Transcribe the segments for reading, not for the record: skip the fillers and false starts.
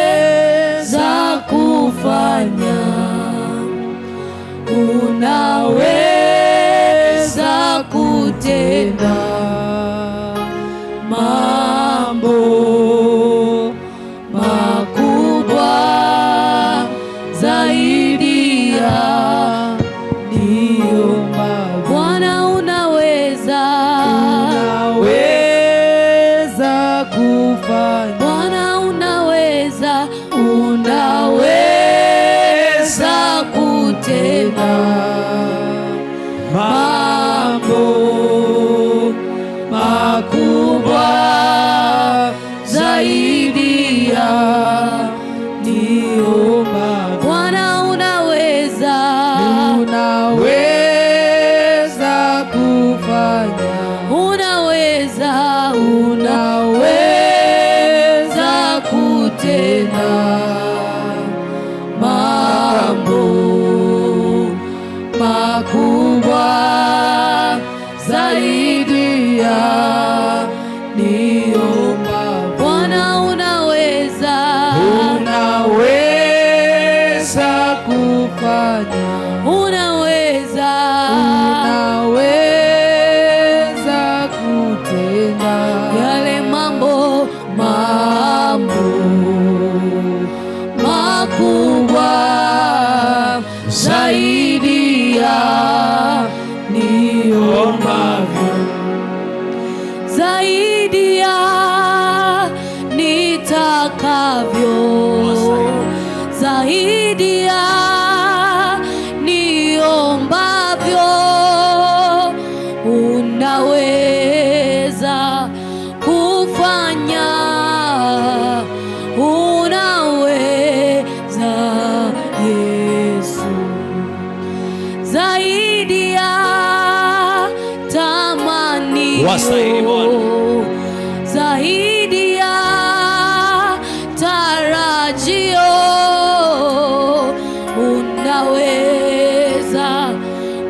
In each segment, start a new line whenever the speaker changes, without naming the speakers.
unaweza kufanya, unaweza kutenda mambo makubwa zaidi ya niomba. Bwana unaweza,
unaweza kufanya.
Bwana unaweza, unaweza kutenda mambo makubwa zaidi ya niomba. Bwana unaweza,
unaweza kufanya.
unaweza, unaweza kutenda mambo makubwa zaidi ya niomba. Bwana unaweza,
unaweza kufanya.
unaweza,
unaweza kutenda
yale mambo makubwa zaidi ya niombavyo, zaidi ya nitakavyo, zaidi ya niombavyo. Unaweza kufanya, unaweza Yesu, zaidi ya tamanio,
Wastahili Bwana,
zaidi ya tarajio. Unaweza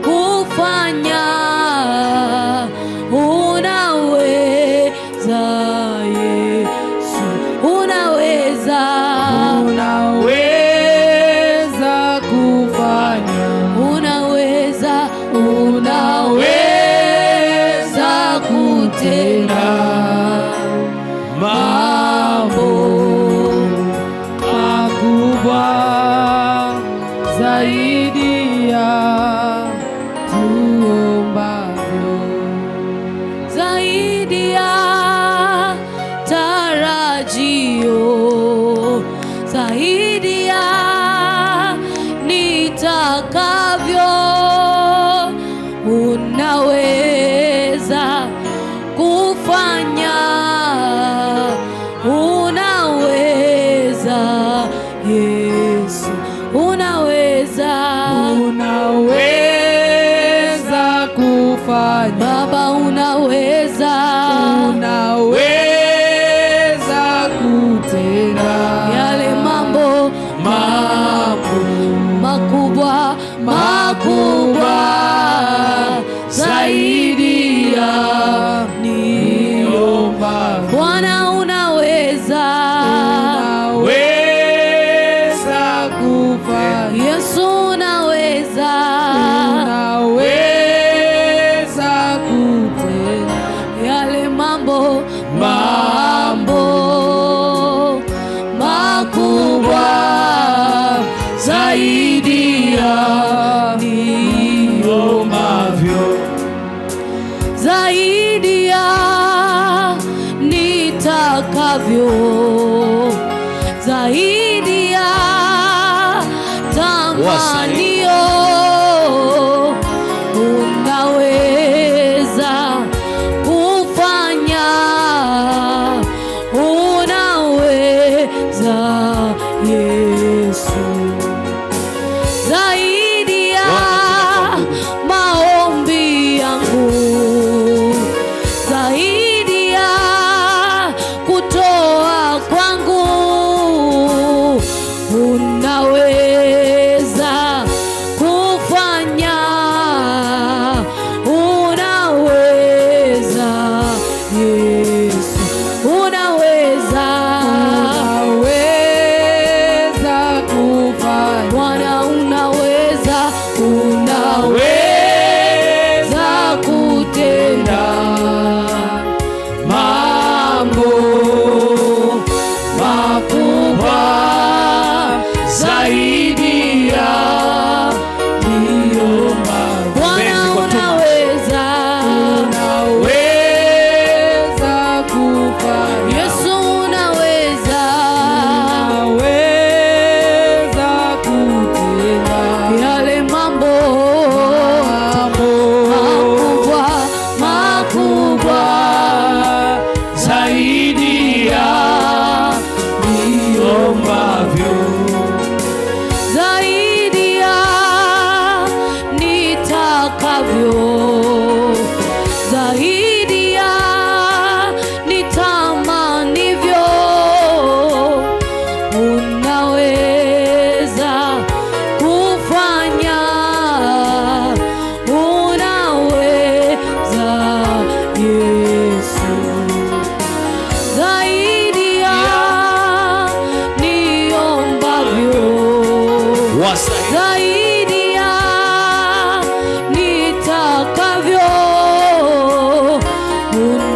kufanya, unaweza Yesu, unaweza,
unaweza kufanya.
unaweza, unaweza kutenda mambo
makubwa zaidi ya tuombavyo,
zaidi ya tarajio, zaidi ya nitakavyo. Unaweza kufanya, unaweza Yesu, unaweza,
unaweza kufanya.
Baba unaweza,
unaweza kutenda
yale mambo makubwa zaidi ya niomba. Bwana unaweza,
unaweza kufanya.
Yesu unaweza,
unaweza kutenda
yale mambo makubwa zaidi ya zaidi ya nitakavyo.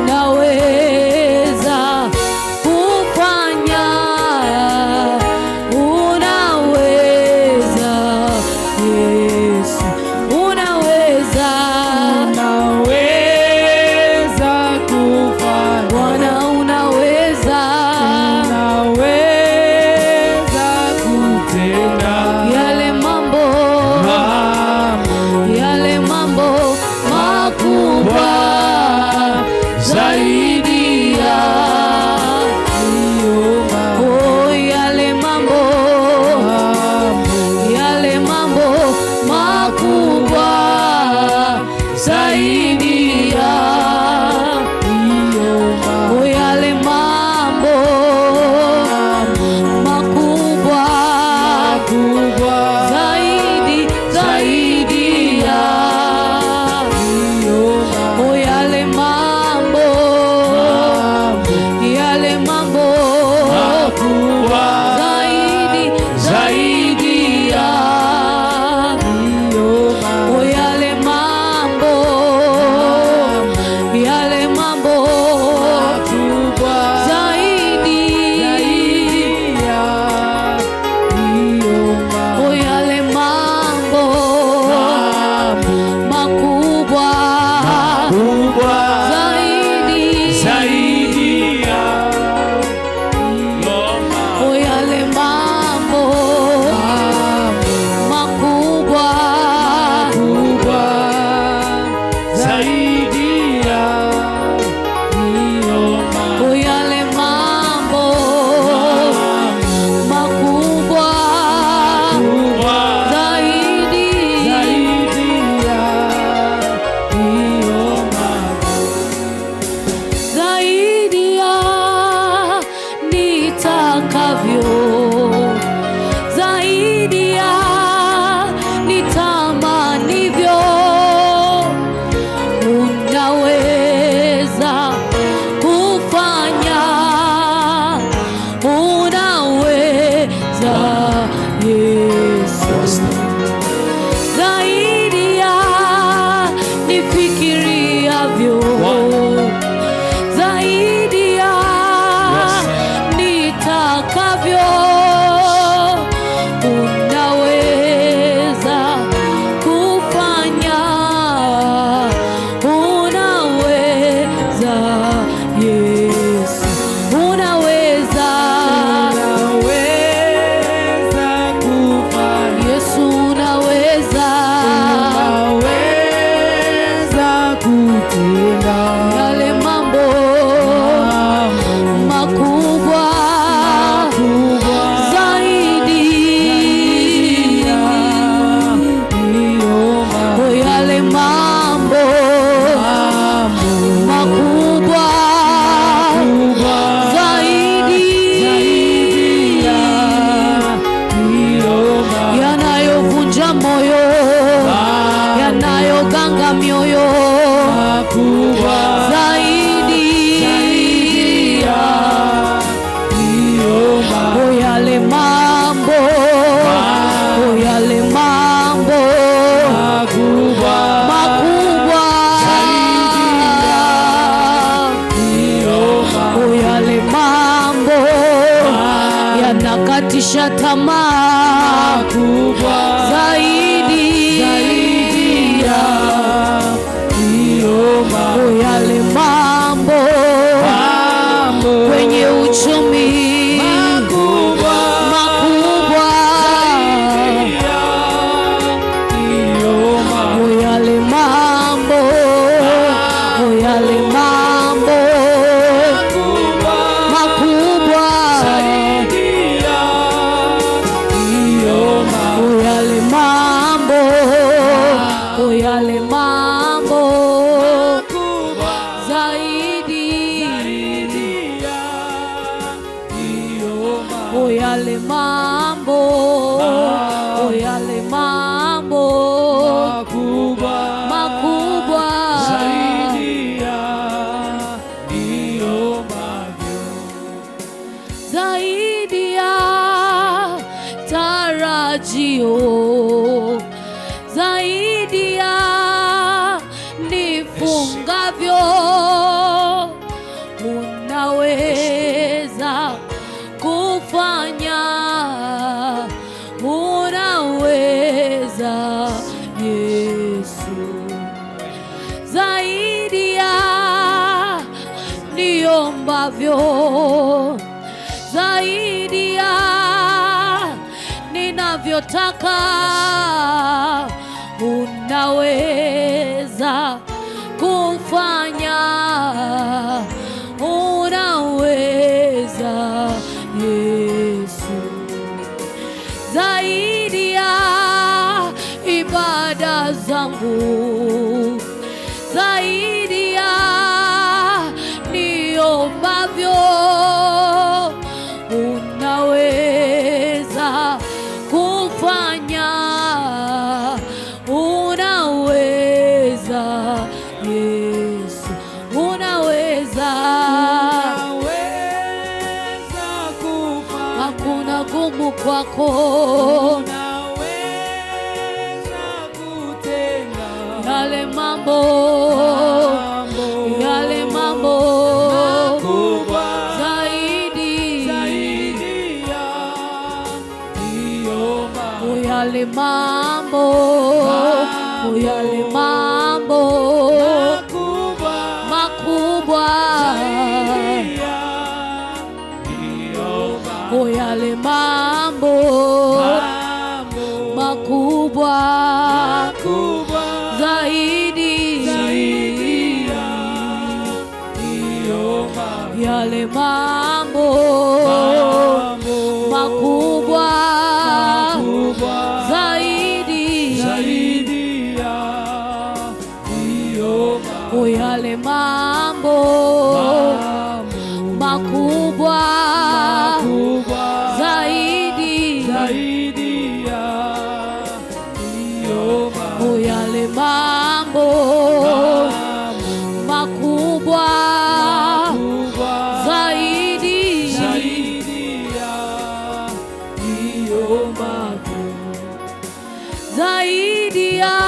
Unaweza kufanya, unaweza Yesu, unaweza
kufanya.
Bwana, unaweza
kutenda
yale mambo makubwa zaidi ya yale mambo makubwa zaidi ya yale mambo makubwa zaidi ya yale mambo makubwa zaidi ya yale mambo makubwa zaidi ya yale mambo makubwa zaidi
ya
yale mambo makubwa
zaidi ya
yale mambo makubwa zaidi zaidi ya nitakavyo, zaidi ya nitamanivyo. Unaweza kufanya, unaweza Yesu, zaidi ya nifikiriavyo, zaidi ya nitakavyo. Unaweza kufanya, unaweza Yesu, unaweza
kufanya.
Yesu, unaweza
kutenda
yale mambo makubwa zaidi ya yale mambo makubwa zaidi yanayovunja moyo, yanayoganga mioyo zaidi ya yale mambo makubwa yale mambo yanakatisha tamaa zaidi ya yale mambo kwenye uchumi makubwa yale mambo makubwa yale mambo zaidi yale mambo makubwa zaidi ya tara matarajio zaidi ya nifungavyo. Unaweza kufanya, unaweza Yesu, zaidi ya niombavyo, zaidi ya ninavyotaka. Unaweza kufanya, unaweza Yesu, zaidi ya ibada zangu, zaidi ya niombavyo. Unaweza kufanya, unaweza Yesu, unaweza. Hakuna gumu kwako, yale mambo zaidi, yale mambo makubwa, yale mambo makubwa zaidi, yale mambo makubwa zaidi, yale mambo makubwa zaidi, yale mambo makubwa zaidi, zaidi ya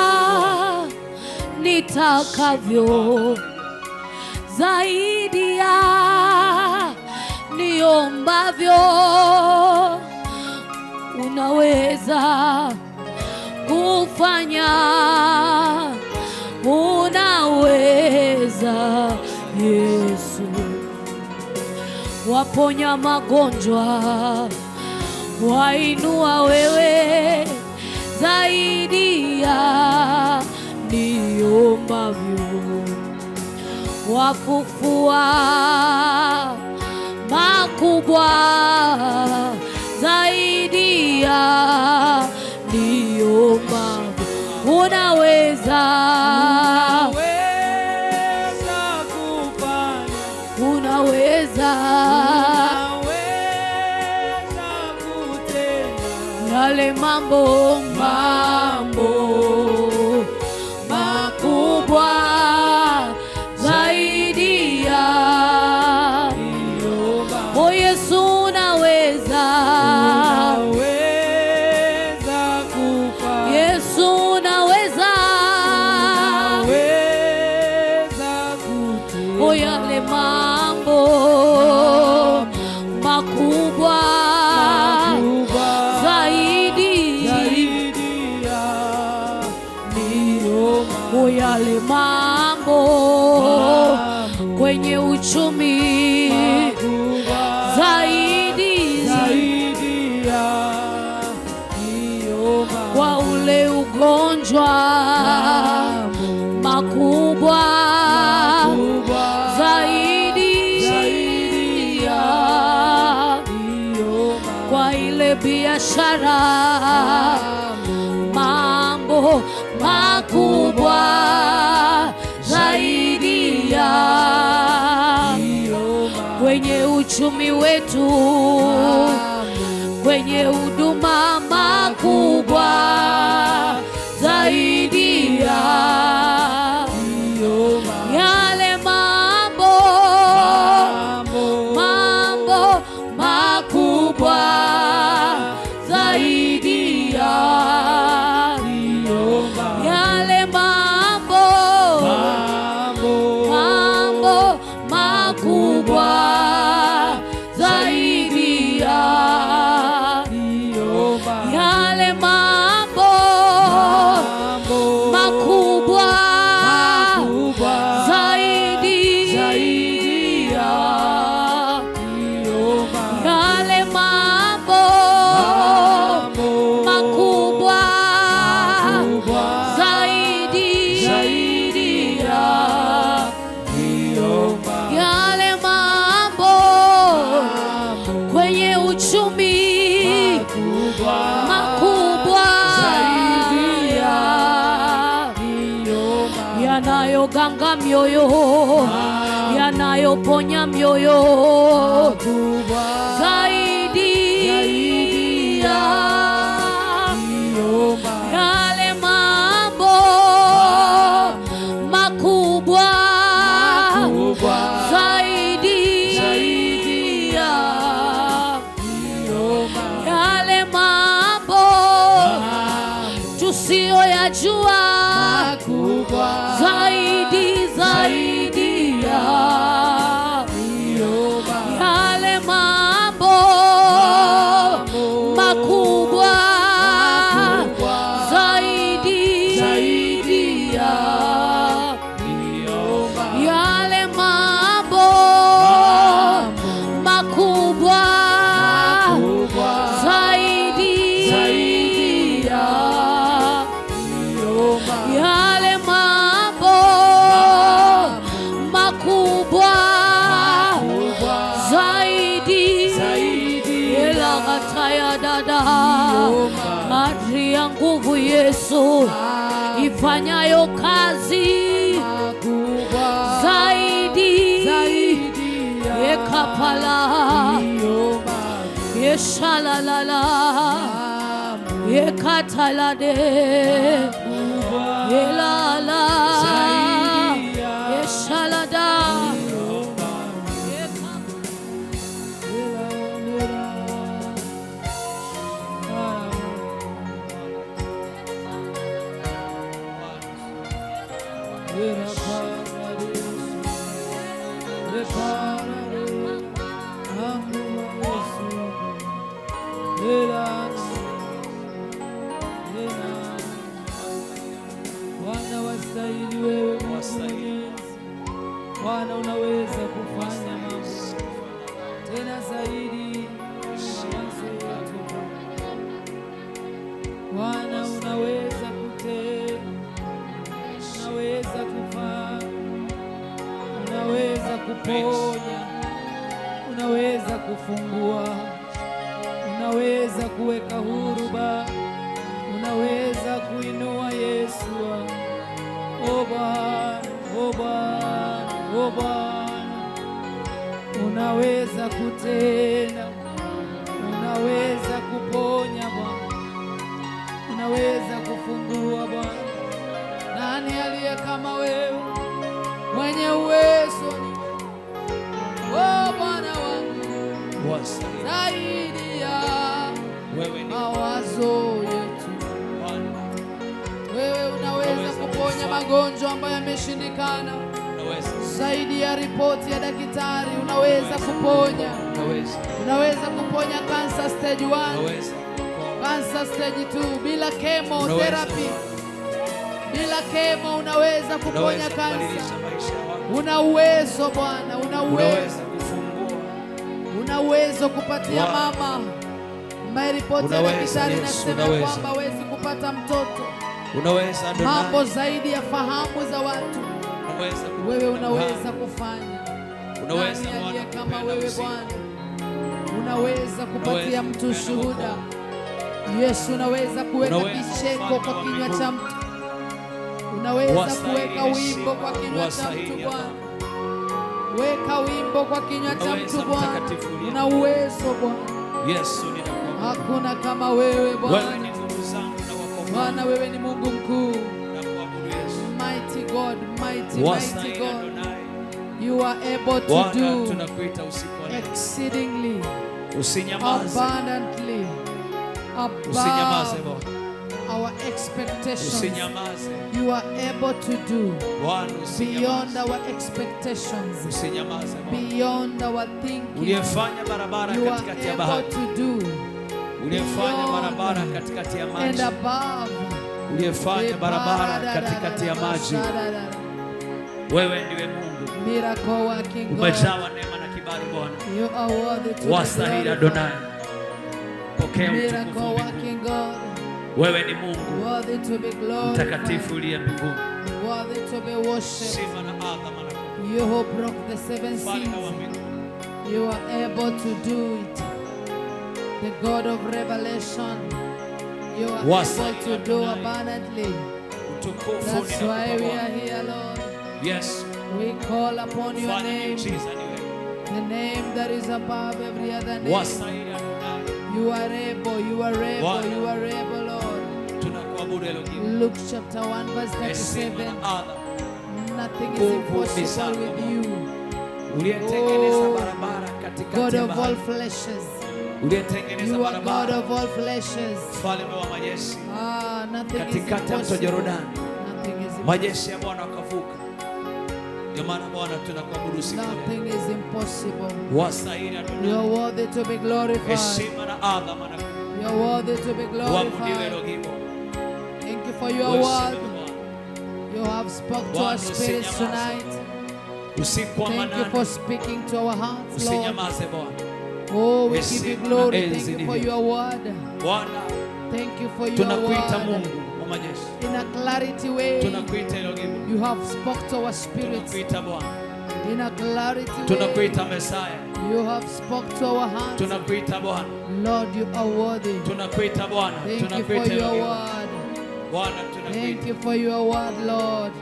nitakavyo, zaidi ya niombavyo. Unaweza kufanya, unaweza Yesu, waponya magonjwa, wainua wewe, zaidi ya niombavyo. Wafufua makubwa zaidi ya niombavyo. Unaweza kufanya, unaweza kutenda yale mambo makubwa zaidi ya Yesu. Unaweza kufanya, Yesu unaweza kutenda yale mambo makubwa zaidi, yale mambo kwenye uchumi zaidi, kwa ule ugonjwa makubwa zaidi, kwa ile biashara mambo makubwa zaidi ya kwenye uchumi wetu, kwenye huduma makubwa zaidi ya yale mambo makubwa zaidi ya yanayoganga mioyo, yanayoponya mioyo, zaidi ya yale mambo makubwa, zaidi ya yale mambo tusiyoyajua, zaidi ya yale mambo makubwa, zaidi ya yale mambo makubwa, zaidi ya yale mambo makubwa, zaidi ela kataya dada, kadri ya nguvu Yesu ifanyayo kazi, zaidi yekapala yeshalalala yekatalade yelala yeshalada
Bwana wastahili, wewe Bwana unaweza kufanya mambo tena zaidi ya mawazo yetu. Bwana unaweza kutenda, unaweza kufanya, unaweza kuponya, unaweza kufungua, unaweza kuweka huru Baba, unaweza kuinua Yesu. O Bwana, o Bwana, o Bwana, unaweza kutenda, unaweza kuponya Bwana, unaweza kufungua Bwana. Nani aliye kama wewe, mwenye uwezo ni o Bwana wangu, zaidi ya mawazo yetu. Wewe unaweza kuponya magonjwa ambayo yameshindikana, zaidi ya ripoti ya daktari. Unaweza kuponya, unaweza kuponya cancer stage 1, cancer stage 2 bila chemotherapy, bila chemo unaweza kuponya cancer. Una uwezo Bwana, una uwezo, una uwezo kupatia mama ambaye ripoti ya daktari inasema kwamba hawezi kupata mtoto.
Unaweza
mambo zaidi ya fahamu za watu. Wewe unaweza kufanya. Unaweza aliye kama wewe Bwana, unaweza kupatia mtu shuhuda. Yesu, unaweza kuweka kicheko kwa kinywa cha mtu, unaweza kuweka wimbo kwa kinywa cha mtu Bwana. Weka wimbo kwa kinywa cha mtu Bwana. Una uwezo Bwana.
Yesu,
hakuna kama wewe Bwana. Bwana, wewe ni Mungu mkuu. Mighty God, mighty God. You are able to do exceedingly, abundantly, above our expectations. You are able to do beyond our expectations, beyond our thinking. You are able to do
uliyefanya barabara katikati ya maji,
and above,
uliyefanya barabara katikati ya maji. Wewe ndiwe Mungu,
miracle working God.
Umejawa neema na kibali Bwana.
You are worthy to be
wastahili Adonai. Pokea
miracle working God.
Wewe ni Mungu,
worthy to be glorified,
mtakatifu uliye mbinguni,
worthy to be worshipped.
Sifa na adhama na
you who broke the 7 seas, you are able to do it. The God of revelation, you are able to do abundantly. That's why we are here, Lord.
Yes.
We call upon your name. The name that is above every other name. You are able, you are able, you are able, Lord. Luke chapter 1 verse 37. Nothing is impossible with you. Oh, God of all fleshes. You are God of all fleshes. Nothing is impossible. Nothing is impossible. You are worthy to be glorified. You are worthy to be glorified. Thank you for your word. You have spoken to our spirits tonight. Thank you for speaking to our hearts, Lord. Oh, we give you glory. Thank you for your word. Thank you for your word. In a clarity way, you have spoken to our spirits. In a clarity way, you have spoken to our hearts. Lord, you are worthy. Thank you for your word. Thank you for your word, Lord.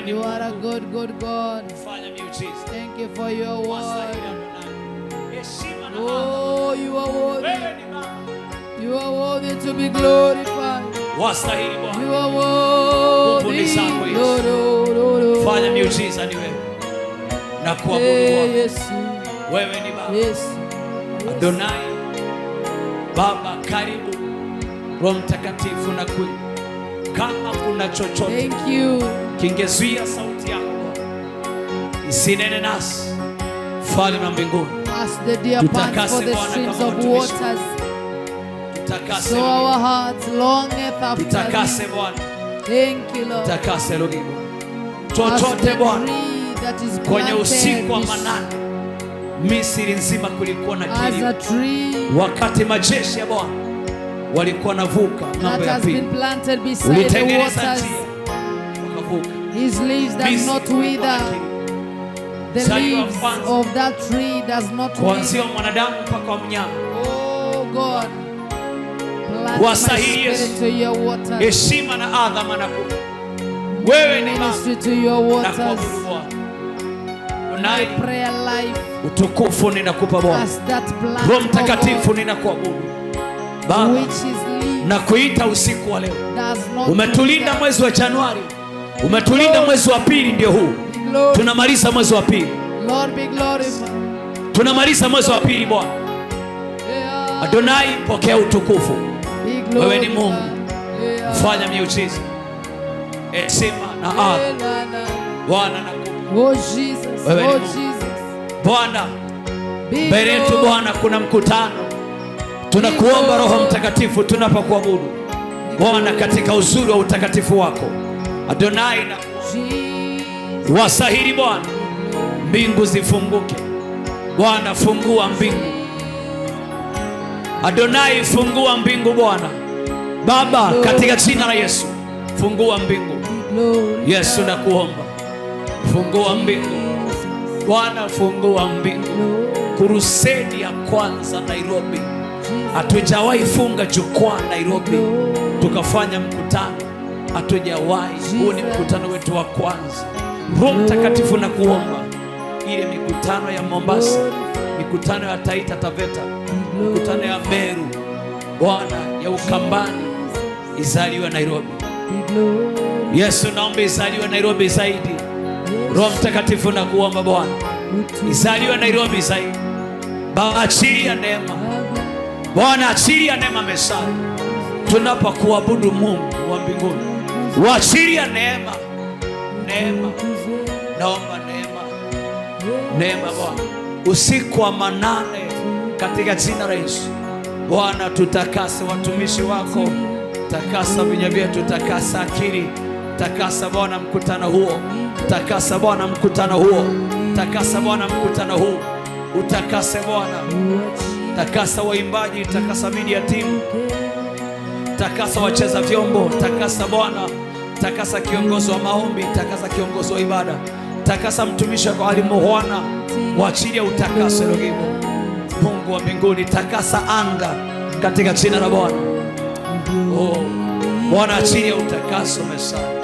You are a good, good God. Thank you for your word. Oh, you are worthy. You are worthy to be glorified. You are worthy.
Fanya miujiza ni wewe. Na kuabudu Yesu. Wewe ni Baba.
Yes.
Adonai. Baba karibu. Roho Mtakatifu na kweli. Kama kuna chochote kingezuia sauti yako isinene nasi, Mfalme wa mbinguni,
as the deer pants for the streams of waters, so our hearts longeth after thee. Thank you, Lord.
Tutakase Lord. Chochote Bwana, kwenye usiku wa manane Misri nzima kulikuwa na kilio, wakati majeshi ya Bwana walikuwa navuka ng'ambo ya pili. Ulitengeneza njia wakavuka.
His leaves does not wither. The leaves of that tree does not wither.
Kuanzia mwanadamu mpaka mnyama.
Oh God, plant my spirit to your waters.
Heshima na adhama na wewe ni
ministry to your waters.
My
prayer life,
utukufu ninakupa Bwana. Roho Mtakatifu ninakuabudu Baba, na kuita usiku wa leo. Umetulinda mwezi wa Januari, umetulinda mwezi wa pili, ndio huu tunamaliza mwezi wa pili.
Lord be glorified.
Tunamaliza mwezi wa pili Bwana. Adonai, pokea utukufu. Wewe ni Mungu, fanya miujiza, heshima na adhama Bwana na
oh Jesus, oh Jesus
Bwana. Mbele yetu Bwana kuna mkutano. Tunakuomba Roho Mtakatifu tunapokuabudu Bwana katika uzuri wa utakatifu wako. Adonai na wasahili Bwana, mbingu zifunguke Bwana, fungua mbingu. Adonai, fungua mbingu Bwana. Baba, katika jina la Yesu, fungua mbingu. Yesu nakuomba, fungua mbingu Bwana, fungua mbingu. Kurusedi ya kwanza Nairobi, hatujawahi funga jukwaa Nairobi tukafanya mkutano, hatujawahi. Huu ni mkutano wetu wa kwanza. Roho Mtakatifu na kuomba ile mikutano ya Mombasa, mikutano ya Taita Taveta, mikutano ya Meru Bwana, ya Ukambani izaliwe Nairobi. Yesu, naomba izaliwe Nairobi zaidi. Roho Mtakatifu na kuomba Bwana, izaliwe Nairobi zaidi. Baba, achilia neema Bwana, achilia neema mesani tunapokuabudu Mungu wa mbinguni. Waachilia neema, neema, naomba neema, neema Bwana, usiku wa manane katika jina la Yesu. Bwana, tutakase watumishi wako, takasa vinywa vyetu, takasa akili, takasa Bwana mkutano huo, takasa Bwana mkutano huo, takasa Bwana mkutano huo, utakase Bwana, takasa waimbaji, takasa media team, takasa wacheza vyombo, takasa Bwana, takasa kiongozi wa maombi, takasa kiongozi wa ibada, takasa mtumishi wako alimuhwana, waachilia utakaso Elohim. Mungu wa mbinguni, takasa anga katika jina la Bwana. Oh Bwana, achilia utakaso Mesaya.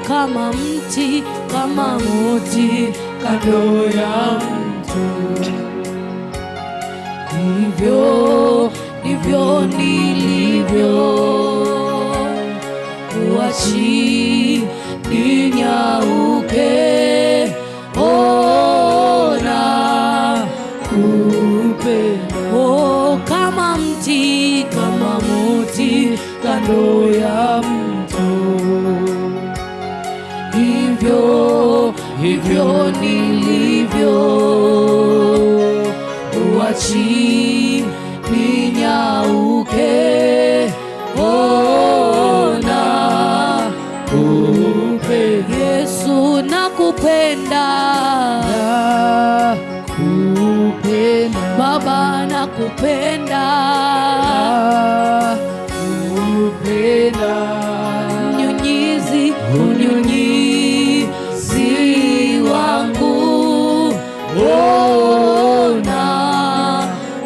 kama mti kando ya mto, hivyo ndivyo nilivyo, uachi ninyauke, ona kupenda. Oh, kama mti kando ya mto, hivyo nilivyo, uachi ninyauke, ona kupenda. Yesu nakupenda, Baba nakupenda, unyunyizi wangu, ona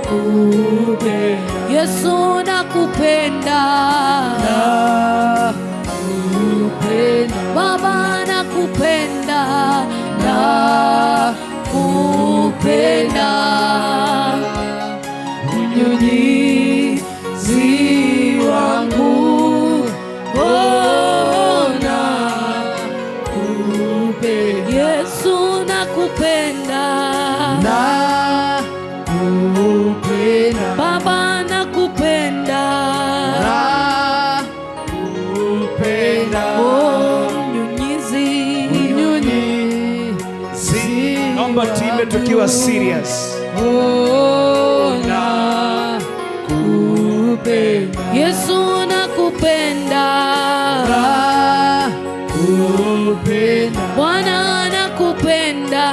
kupenda. Yesu nakupenda, Baba nakupenda, nakupenda, unyunyizi wangu, ona kupenda. Yesu nakupenda, Baba nakupenda, oh, mnyunyizi.
Naomba tuimbe tukiwa serious.
Yesu nakupenda, Bwana nakupenda,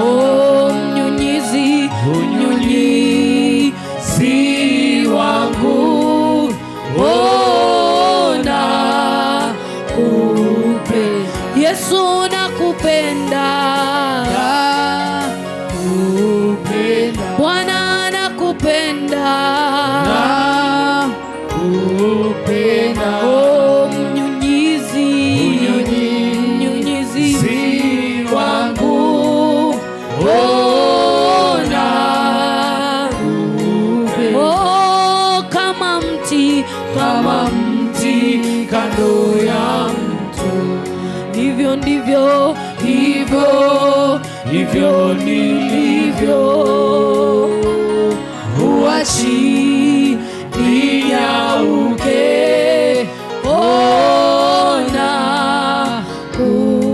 oh, mnyunyizi wangu, ona kupenda. Yesu nakupenda, Bwana nakupenda, oh, mnyunyizi wangu, ona kupenda. Oh, kama mti kando ya mto, hivyo ndivyo, hivyo nilivyo, uachi ninyauke, ona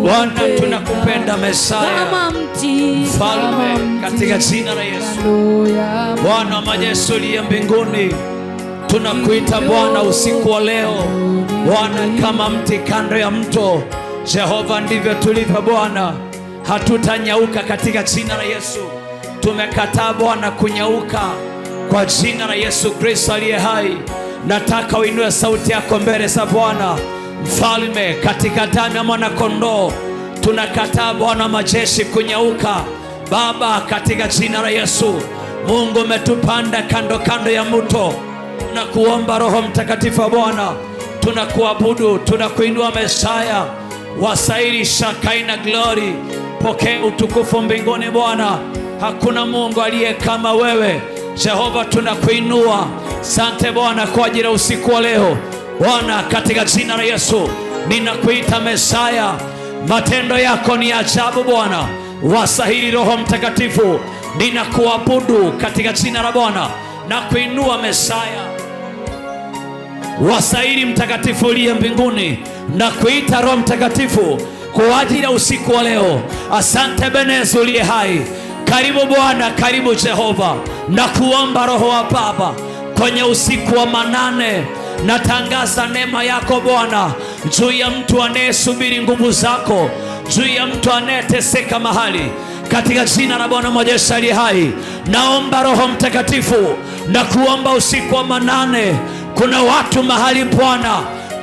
Bwana tunakupenda Mesaya,
kama mti,
Mfalme, katika jina la Yesu. Bwana majeshi uliye mbinguni, tunakuita Bwana usiku wa leo. Bwana, kama mti kando ya mto, Jehova, ndivyo tulivyo Bwana, hatutanyauka katika jina la Yesu. Tumekataa Bwana kunyauka kwa jina la Yesu Kristo aliye hai. Nataka uinue sauti yako mbele za Bwana. Mfalme, katika damu ya mwana kondoo, tunakataa Bwana majeshi kunyauka. Baba, katika jina la Yesu, Mungu umetupanda kando ya mto, tunakuomba Roho Mtakatifu wa Bwana, tunakuabudu, tunakuinua Mesaya, wasaili shakaina glory. Pokea utukufu mbinguni Bwana, hakuna Mungu aliye kama wewe Jehova, tunakuinua. Sante Bwana kwa ajili ya usiku wa leo Bwana, katika jina la Yesu ninakuita Mesaya. Matendo yako ni ajabu Bwana, Wasahili Roho Mtakatifu, ninakuabudu katika jina la Bwana na kuinua Mesaya. Wasahili Mtakatifu uliye mbinguni, na kuita Roho Mtakatifu kwa ajili ya usiku wa leo. Asante Benezi uliye hai. Karibu Bwana, karibu Jehova, na kuomba Roho wa Baba kwenye usiku wa manane. Natangaza neema yako Bwana juu ya mtu anayesubiri nguvu zako, juu ya mtu anayeteseka mahali, katika jina la Bwana majeshi aliye hai. Naomba Roho Mtakatifu na kuomba usiku wa manane. Kuna watu mahali Bwana,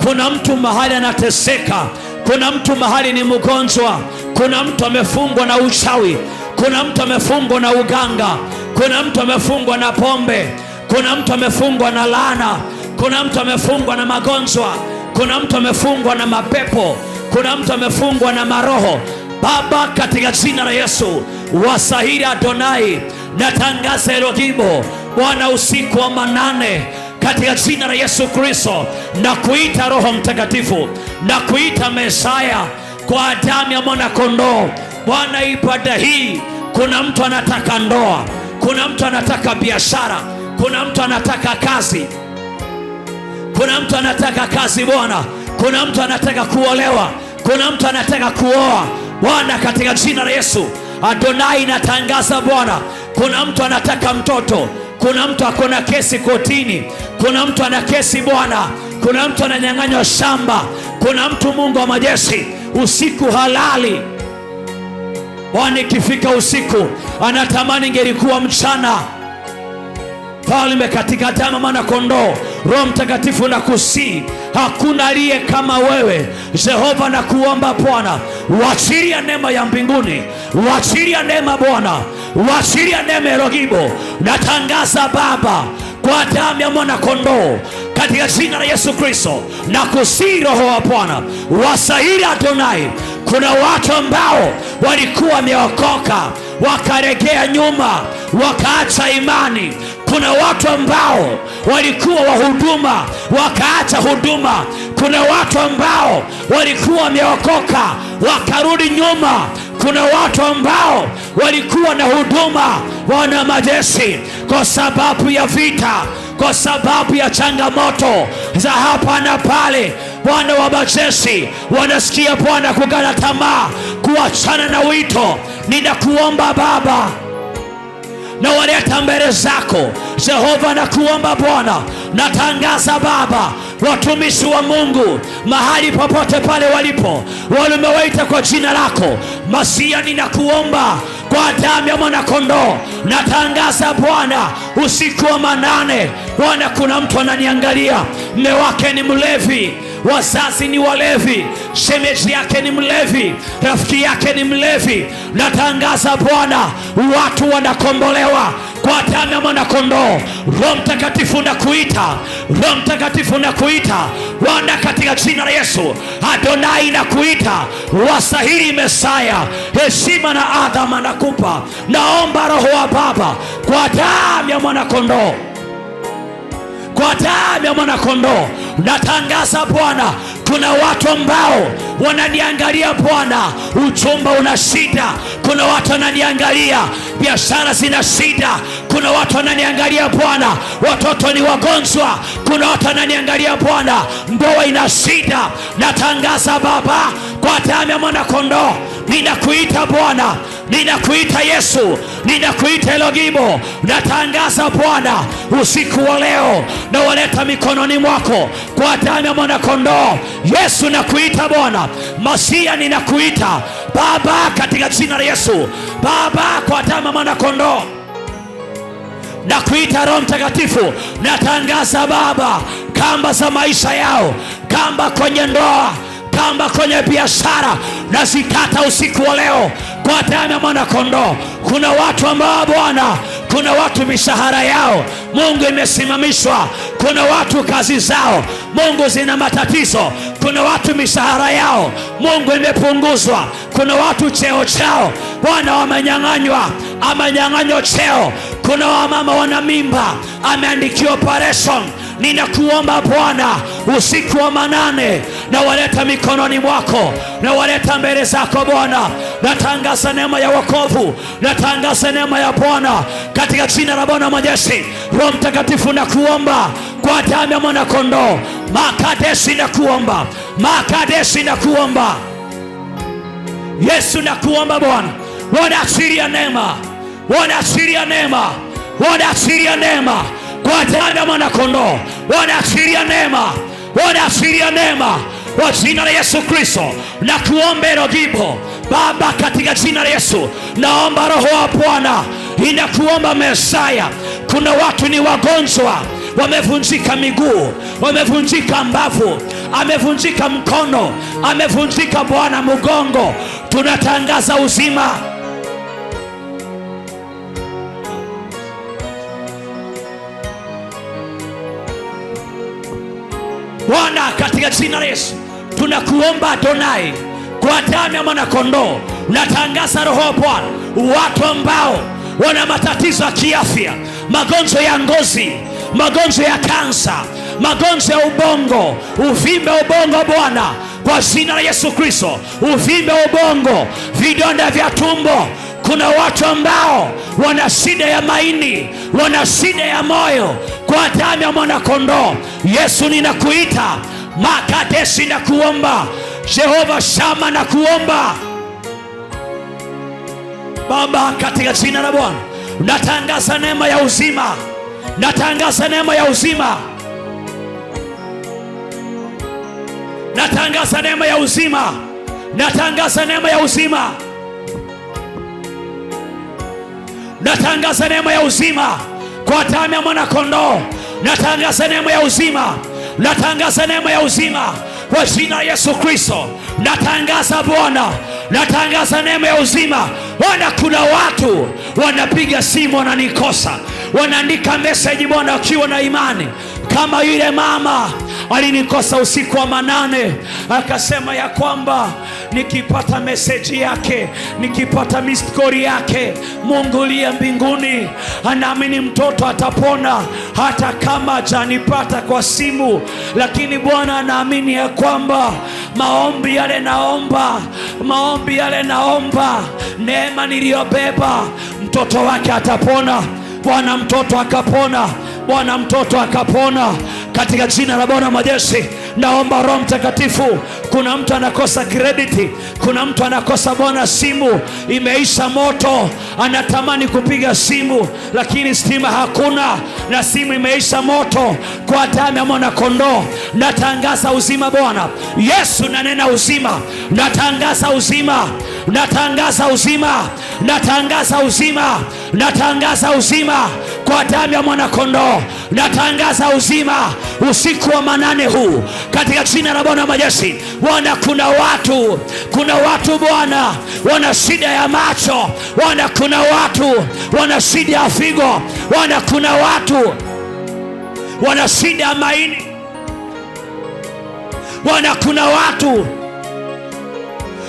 kuna mtu mahali anateseka, kuna mtu mahali ni mgonjwa, kuna mtu amefungwa na uchawi, kuna mtu amefungwa na uganga, kuna mtu amefungwa na pombe, kuna mtu amefungwa na laana, kuna mtu amefungwa na magonjwa, kuna mtu amefungwa na mapepo, kuna mtu amefungwa na maroho. Baba, katika jina la Yesu, Wasahili Adonai, natangaza Elogibo Bwana usiku wa manane katika jina la Yesu Kristo, na kuita Roho Mtakatifu, na kuita Mesaya kwa damu ya mwana kondoo. Bwana, ibada hii, kuna mtu anataka ndoa, kuna mtu anataka biashara, kuna mtu anataka kazi, kuna mtu anataka kazi Bwana, kuna mtu anataka kuolewa, kuna mtu anataka kuoa Bwana, katika jina la Yesu Adonai natangaza Bwana, kuna mtu anataka mtoto, kuna mtu akona kesi kotini, kuna mtu ana kesi Bwana, kuna mtu ananyang'anywa shamba, kuna mtu, Mungu wa majeshi, usiku halali Bwana, ikifika usiku anatamani ingelikuwa mchana. Falme, katika damu mwana kondoo, Roho Mtakatifu na kusii, hakuna aliye kama wewe Jehova. Na kuomba Bwana, waachilia neema ya mbinguni, waachilia neema Bwana, waachilia neema ya Elogibo. Natangaza Baba kwa damu ya mwana kondoo, katika jina la Yesu Kristo, na kusii Roho wa Bwana, Wasahili Adonai. Kuna watu ambao walikuwa wameokoka wakaregea nyuma, wakaacha imani. Kuna watu ambao walikuwa wahuduma wakaacha huduma. Kuna watu ambao walikuwa wameokoka wakarudi nyuma. Kuna watu ambao walikuwa na huduma, wana majeshi, kwa sababu ya vita, kwa sababu ya changamoto za hapa na pale, Bwana wa majeshi, wanasikia Bwana kukata tamaa, kuachana na wito. Ninakuomba Baba, na waleta mbele zako Jehova, na kuomba Bwana, natangaza Baba, watumishi wa Mungu mahali popote pale walipo, walimewaita kwa jina lako Masia, ninakuomba kwa damu ya mwana kondoo, natangaza Bwana usiku wa manane Bwana, kuna mtu ananiangalia, mume wake ni mlevi, wazazi ni walevi, shemeji yake ni mlevi, rafiki yake ni mlevi. Natangaza Bwana, watu wanakombolewa kwa damu ya mwana kondoo. Roho Mtakatifu nakuita, Roho Mtakatifu nakuita Bwana, katika jina la Yesu Adonai nakuita. Wasahili Mesaya, heshima na adhama nakupa. Naomba Roho wa Baba kwa damu ya mwana kondoo, kwa damu ya mwana kondoo, natangaza Bwana, kuna watu ambao wananiangalia Bwana, uchumba una shida. Kuna watu wananiangalia, biashara zina shida. Kuna watu wananiangalia Bwana, watoto ni wagonjwa. Kuna watu wananiangalia Bwana, ndoa ina shida. Natangaza Baba kwa damu ya mwana kondoo, ninakuita Bwana, ninakuita Yesu, ninakuita Elogibo. Natangaza Bwana usiku wa leo, na waleta mikononi mwako kwa damu ya mwana kondoo. Yesu nakuita Bwana, Masia ninakuita Baba, katika jina la Yesu. Baba, kwa damu ya mwana kondoo nakuita. Roho Mtakatifu natangaza Baba, kamba za maisha yao, kamba kwenye ndoa, kamba kwenye biashara, nazikata usiku wa leo kwa damu ya mwana kondoo. Kuna watu ambao Bwana, kuna watu mishahara yao Mungu imesimamishwa. Kuna watu kazi zao Mungu zina matatizo. Kuna watu mishahara yao Mungu imepunguzwa. Kuna watu cheo chao Bwana wamenyang'anywa, amenyang'anywa cheo. Kuna wamama wana mimba, ameandikiwa operation. ninakuomba Bwana, usiku wa manane na waleta mikononi mwako, na waleta mbele zako Bwana. Natangaza neema ya wokovu, natangaza neema ya Bwana katika jina la Bwana majeshi. Roho Mtakatifu nakuomba kwa damu ya mwana kondoo, Makadeshi nakuomba, Makadeshi nakuomba Yesu, nakuomba Bwana, wanaachilia neema, wanaachilia neema, wanaachilia neema kwa damu ya mwana kondoo, wanaachilia neema, wanaachilia neema kwa jina la Yesu Kristo. Nakuomba Elogibo Baba, katika jina la Yesu, naomba Roho wa Bwana, ninakuomba Mesaya. Kuna watu ni wagonjwa, wamevunjika miguu, wamevunjika mbavu, amevunjika mkono, amevunjika Bwana mgongo. Tunatangaza uzima Bwana, katika jina la Yesu. Tunakuomba Adonai, kwa damu ya mwana kondoo, natangaza Roho wa Bwana, watu ambao wana matatizo ya kiafya, magonjwa ya ngozi, magonjwa ya kansa, magonjwa ya ubongo, uvimbe wa ubongo Bwana, kwa jina la Yesu Kristo, uvimbe wa ubongo, vidonda vya tumbo. Kuna watu ambao wana shida ya maini, wana shida ya moyo, kwa damu ya mwana kondoo Yesu ninakuita. Makadeshi nakuomba, Jehova Shama nakuomba Baba, katika jina la Bwana natangaza neema ya uzima, natangaza neema ya uzima, natangaza neema ya uzima, natangaza neema ya uzima, natangaza neema ya uzima kwa damu ya mwana kondoo. Natangaza neema ya uzima, natangaza neema ya uzima kwa jina la Yesu Kristo. Natangaza Bwana, natangaza neema ya uzima. Bwana, kuna watu wanapiga simu wananikosa, wanaandika message Bwana wakiwa na imani, kama yule mama alinikosa usiku wa manane, akasema ya kwamba nikipata message yake, nikipata missed call yake, Mungu aliye mbinguni anaamini mtoto atapona, hata kama hajanipata kwa simu. Lakini Bwana anaamini ya kwamba maombi yale naomba, maombi yale naomba, neema niliyobeba, mtoto wake atapona. Bwana, mtoto akapona, Bwana, mtoto akapona katika jina la Bwana majeshi. Naomba Roho Mtakatifu, kuna mtu anakosa credit, kuna mtu anakosa Bwana, simu imeisha moto, anatamani kupiga simu lakini stima hakuna, na simu imeisha moto. Kwa damu ya mwana kondoo natangaza uzima Bwana Yesu, nanena uzima, natangaza uzima, natangaza uzima, natangaza uzima, natangaza uzima kwa damu ya mwana kondoo, natangaza uzima usiku wa manane huu katika jina la Bwana majeshi. Bwana, kuna watu Bwana wana shida ya macho, Bwana, kuna watu wana shida ya figo, Bwana, kuna watu wana shida ya maini, Bwana, kuna watu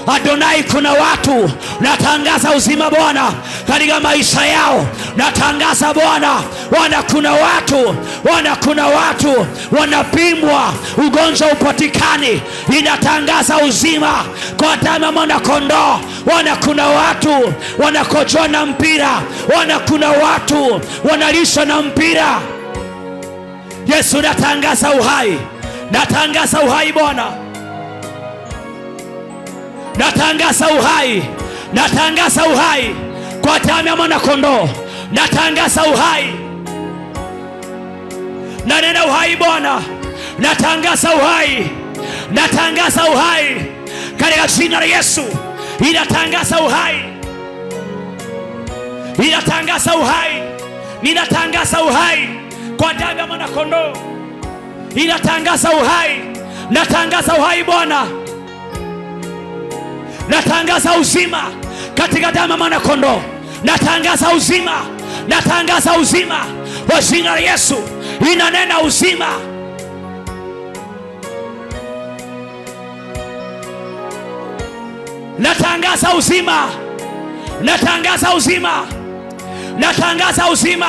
Adonai, kuna watu natangaza uzima Bwana katika maisha yao, natangaza Bwana. Bwana, kuna watu, Bwana, kuna watu wanapimwa ugonjwa upatikani, inatangaza uzima kwa damu ya mwana kondoo. Bwana, kuna watu wanakojoa na mpira, Bwana, kuna watu wanalisha na mpira. Yesu, natangaza uhai, natangaza uhai Bwana, natangaza uhai, natangaza uhai kwa damu ya mwana kondoo, natangaza uhai, nanena uhai Bwana, natangaza uhai, natangaza uhai katika jina la Yesu. Ninatangaza uhai, ninatangaza uhai, ninatangaza uhai kwa damu ya mwana kondoo, ninatangaza uhai, natangaza uhai Bwana, natangaza uzima katika damu ya mwana kondoo, natangaza uzima, natangaza uzima kwa jina la Yesu. Inanena uzima, natangaza uzima, natangaza uzima, natangaza uzima.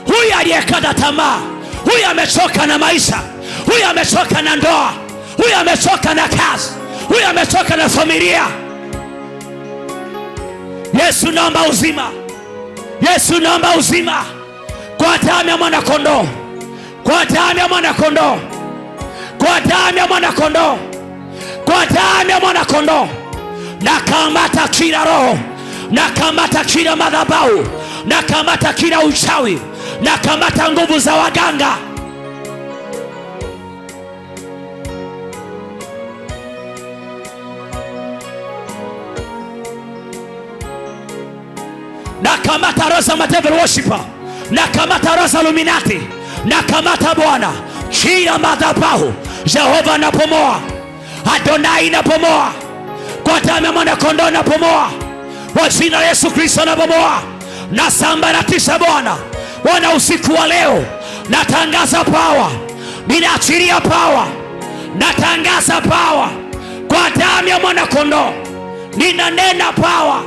Huyu aliyekata tamaa, Huyu amechoka na maisha, huyu amechoka na ndoa, huyu amechoka na kazi, huyu amechoka na familia. Yesu naomba uzima, Yesu naomba uzima kwa damu ya mwana kondoo, kwa damu ya mwana kondoo, kwa damu ya mwana kondoo, kwa damu ya mwana kondoo. Nakamata kila roho, nakamata kila madhabahu, nakamata kila uchawi, nakamata nguvu za waganga. Nakamata roho za devil worshiper, nakamata roho za Illuminati, nakamata Bwana kila madhabahu. Jehova napomoa, Adonai napomoa, kwa damu ya mwana kondoo napomoa, kwa jina la Yesu Kristo napomoa. Nasambaratisha Bwana, Bwana usiku wa leo natangaza power, ninaachilia power, natangaza power kwa damu ya mwana kondoo. Ninanena power,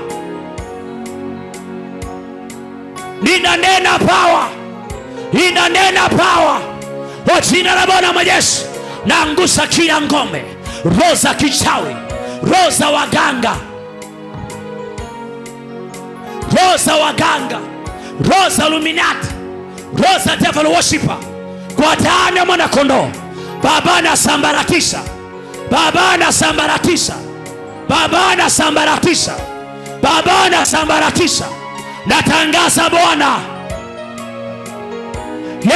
ninanena power, ninanena power kwa jina la Bwana majeshi. Naangusha kila ngome, roho za kichawi, roho za waganga, roho za waganga, roho za Illuminati, roho za devil worshiper, kwa damu ya mwana kondoo. Baba nasambaratisha, Baba nasambaratisha, Baba nasambaratisha, Baba nasambaratisha. Natangaza Bwana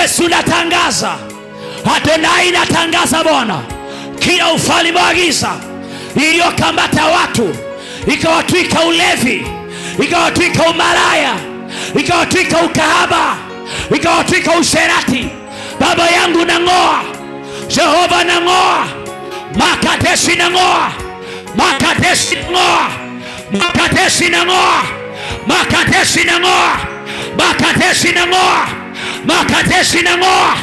Yesu, natangaza Adonai, natangaza Bwana kila ufalme wa giza iliyokamata watu, ikawatwika ulevi, ikawatwika umalaya, ikawatwika ukahaba, ikawatwika usherati. Baba yangu nang'oa, Jehova nang'oa, Makadeshi nang'oa, Makadeshi nang'oa, Makadeshi nang'oa, Makadeshi nang'oa, Makadeshi nang'oa, Makadeshi nang'oa,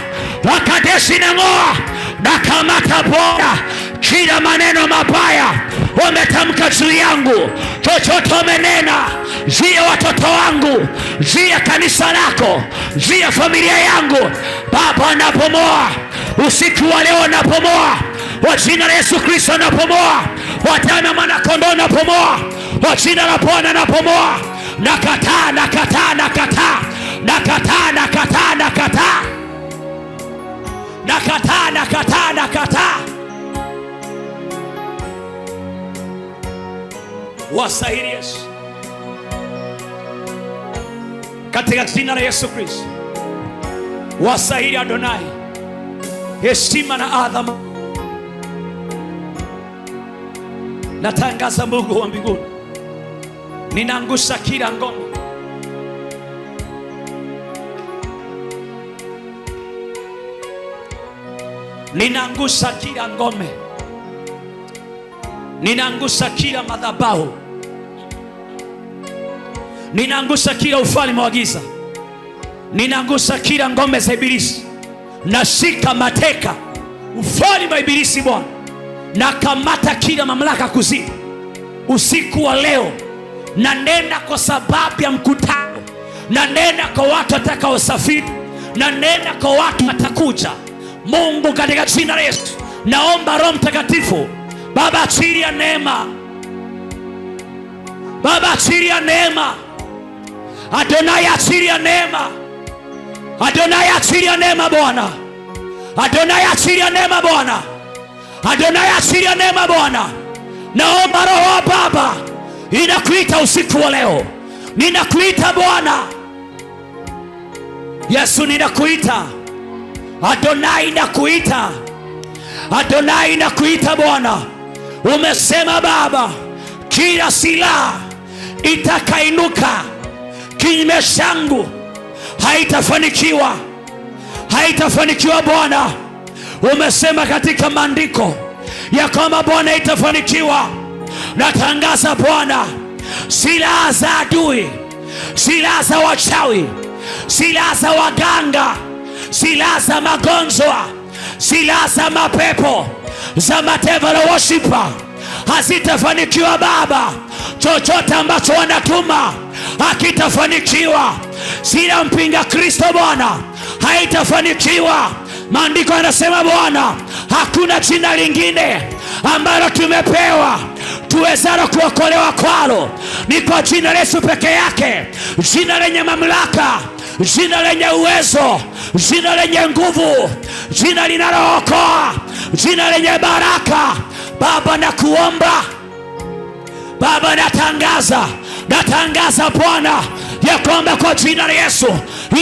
Makadeshi nang'oa. Nakamata Bwana kila maneno mabaya wametamka juu yangu, chochote wamenena juu ya watoto wangu, juu ya kanisa lako, juu ya familia yangu, Baba napomoa usiku wa leo, napomoa kwa jina la Yesu Kristo, napomoa kwa damu ya mwana kondoo, napomoa kwa jina la Bwana, napomoa. Nakataa, nakataa, nakataa, nakataa, nakataa, nakataa, nakataa, nakataa, nakataa. Wasahili Yesu katika jina la Yesu Kristo. Wasahili Adonai, heshima na adhama. Natangaza Mungu wa mbinguni, ninaangusha kila ngome, ninaangusha kila ngome, ninaangusha kila madhabahu, ninaangusha kila ufalme wa giza, ninaangusha kila ngome za ibilisi. Nashika mateka ufalme wa ibilisi Bwana, nakamata kila mamlaka kuzimu usiku wa leo. Na nenda kwa sababu ya mkutano, na nenda kwa watu watakaosafiri, na nenda kwa watu watakuja. Mungu katika jina la Yesu naomba Roho Mtakatifu, Baba achilia neema, Baba achilia neema, Adonai achilia neema, Adonai achilia neema Bwana, Adonai achilia neema Bwana, Adonai achilia neema Bwana. Naomba Roho wa Baba, ninakuita usiku wa leo, ninakuita Bwana Yesu, ninakuita Adonai, nakuita Adonai, nakuita Bwana. Umesema Baba, kila silaha itakainuka kinyume changu haitafanikiwa, haitafanikiwa Bwana. Umesema katika maandiko ya kwamba Bwana itafanikiwa. Natangaza Bwana, silaha za adui, silaha za wachawi, silaha za waganga, silaha za magonjwa, silaha za mapepo, za devil worshiper hazitafanikiwa Baba. Chochote ambacho wanatuma hakitafanikiwa. Sila mpinga Kristo Bwana haitafanikiwa. Maandiko yanasema Bwana, hakuna jina lingine ambalo tumepewa tuwezalo kuokolewa kwalo, ni kwa jina la Yesu peke yake, jina lenye mamlaka, jina lenye uwezo, jina lenye nguvu, jina linalookoa, jina lenye baraka. Baba, nakuomba Baba, natangaza Bwana ya kwamba kwa jina la Yesu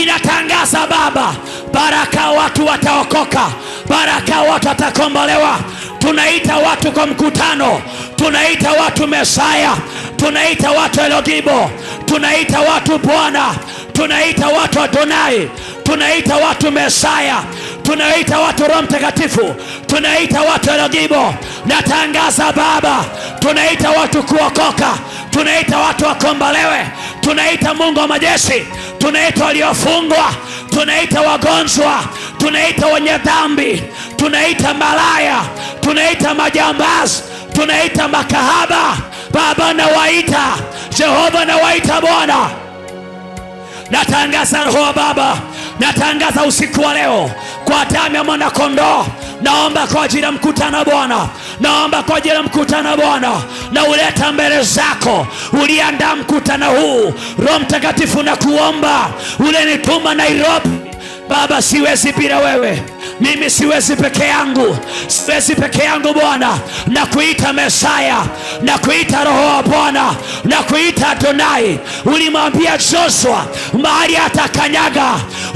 inatangaza Baba, baraka, watu wataokoka, baraka, watu watakombolewa. Tunaita watu kwa mkutano, tunaita watu Mesaya, tunaita watu Elogibo, tunaita watu Bwana, tunaita watu Adonai, tunaita watu Mesaya, tunaita watu Roho Mtakatifu, tunaita watu Elogibo. Natangaza Baba, tunaita watu kuokoka, tunaita watu wakombolewe, tunaita Mungu wa majeshi, tunaita waliofungwa, tunaita wagonjwa, tunaita wenye dhambi, tunaita malaya, tunaita majambazi, tunaita makahaba. Baba, nawaita Jehova, nawaita Bwana. Natangaza Roho Baba, natangaza usiku wa leo kwa damu ya mwana kondoo. Naomba kwa ajili ya mkutano Bwana, naomba kwa ajili ya mkutano Bwana, na uleta mbele zako, uliandaa mkutano huu. Roho Mtakatifu, na kuomba ulenituma Nairobi Baba, siwezi bila wewe. Mimi siwezi peke yangu, siwezi peke yangu Bwana. Nakuita Mesaya, nakuita Roho wa Bwana, nakuita Adonai. Ulimwambia Joshua mahali atakanyaga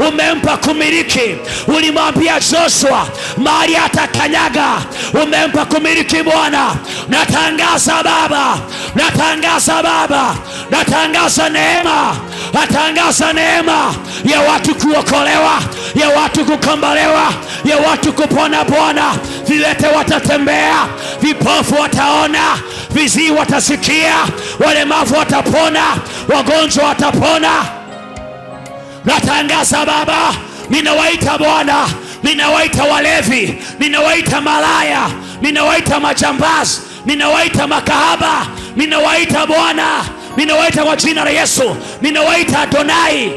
umempa kumiliki. Ulimwambia Joshua mahali atakanyaga umempa kumiliki Bwana. Natangaza Baba, natangaza Baba, natangaza neema, natangaza neema ya watu kuokolewa, ya watu kukombolewa, ya watu kupona Bwana. Viwete watatembea, vipofu wataona, viziwi watasikia, walemavu watapona, wagonjwa watapona. Natangaza Baba, ninawaita Bwana, ninawaita walevi, ninawaita malaya, ninawaita majambazi, ninawaita makahaba, ninawaita Bwana, ninawaita kwa jina la Yesu, ninawaita Adonai.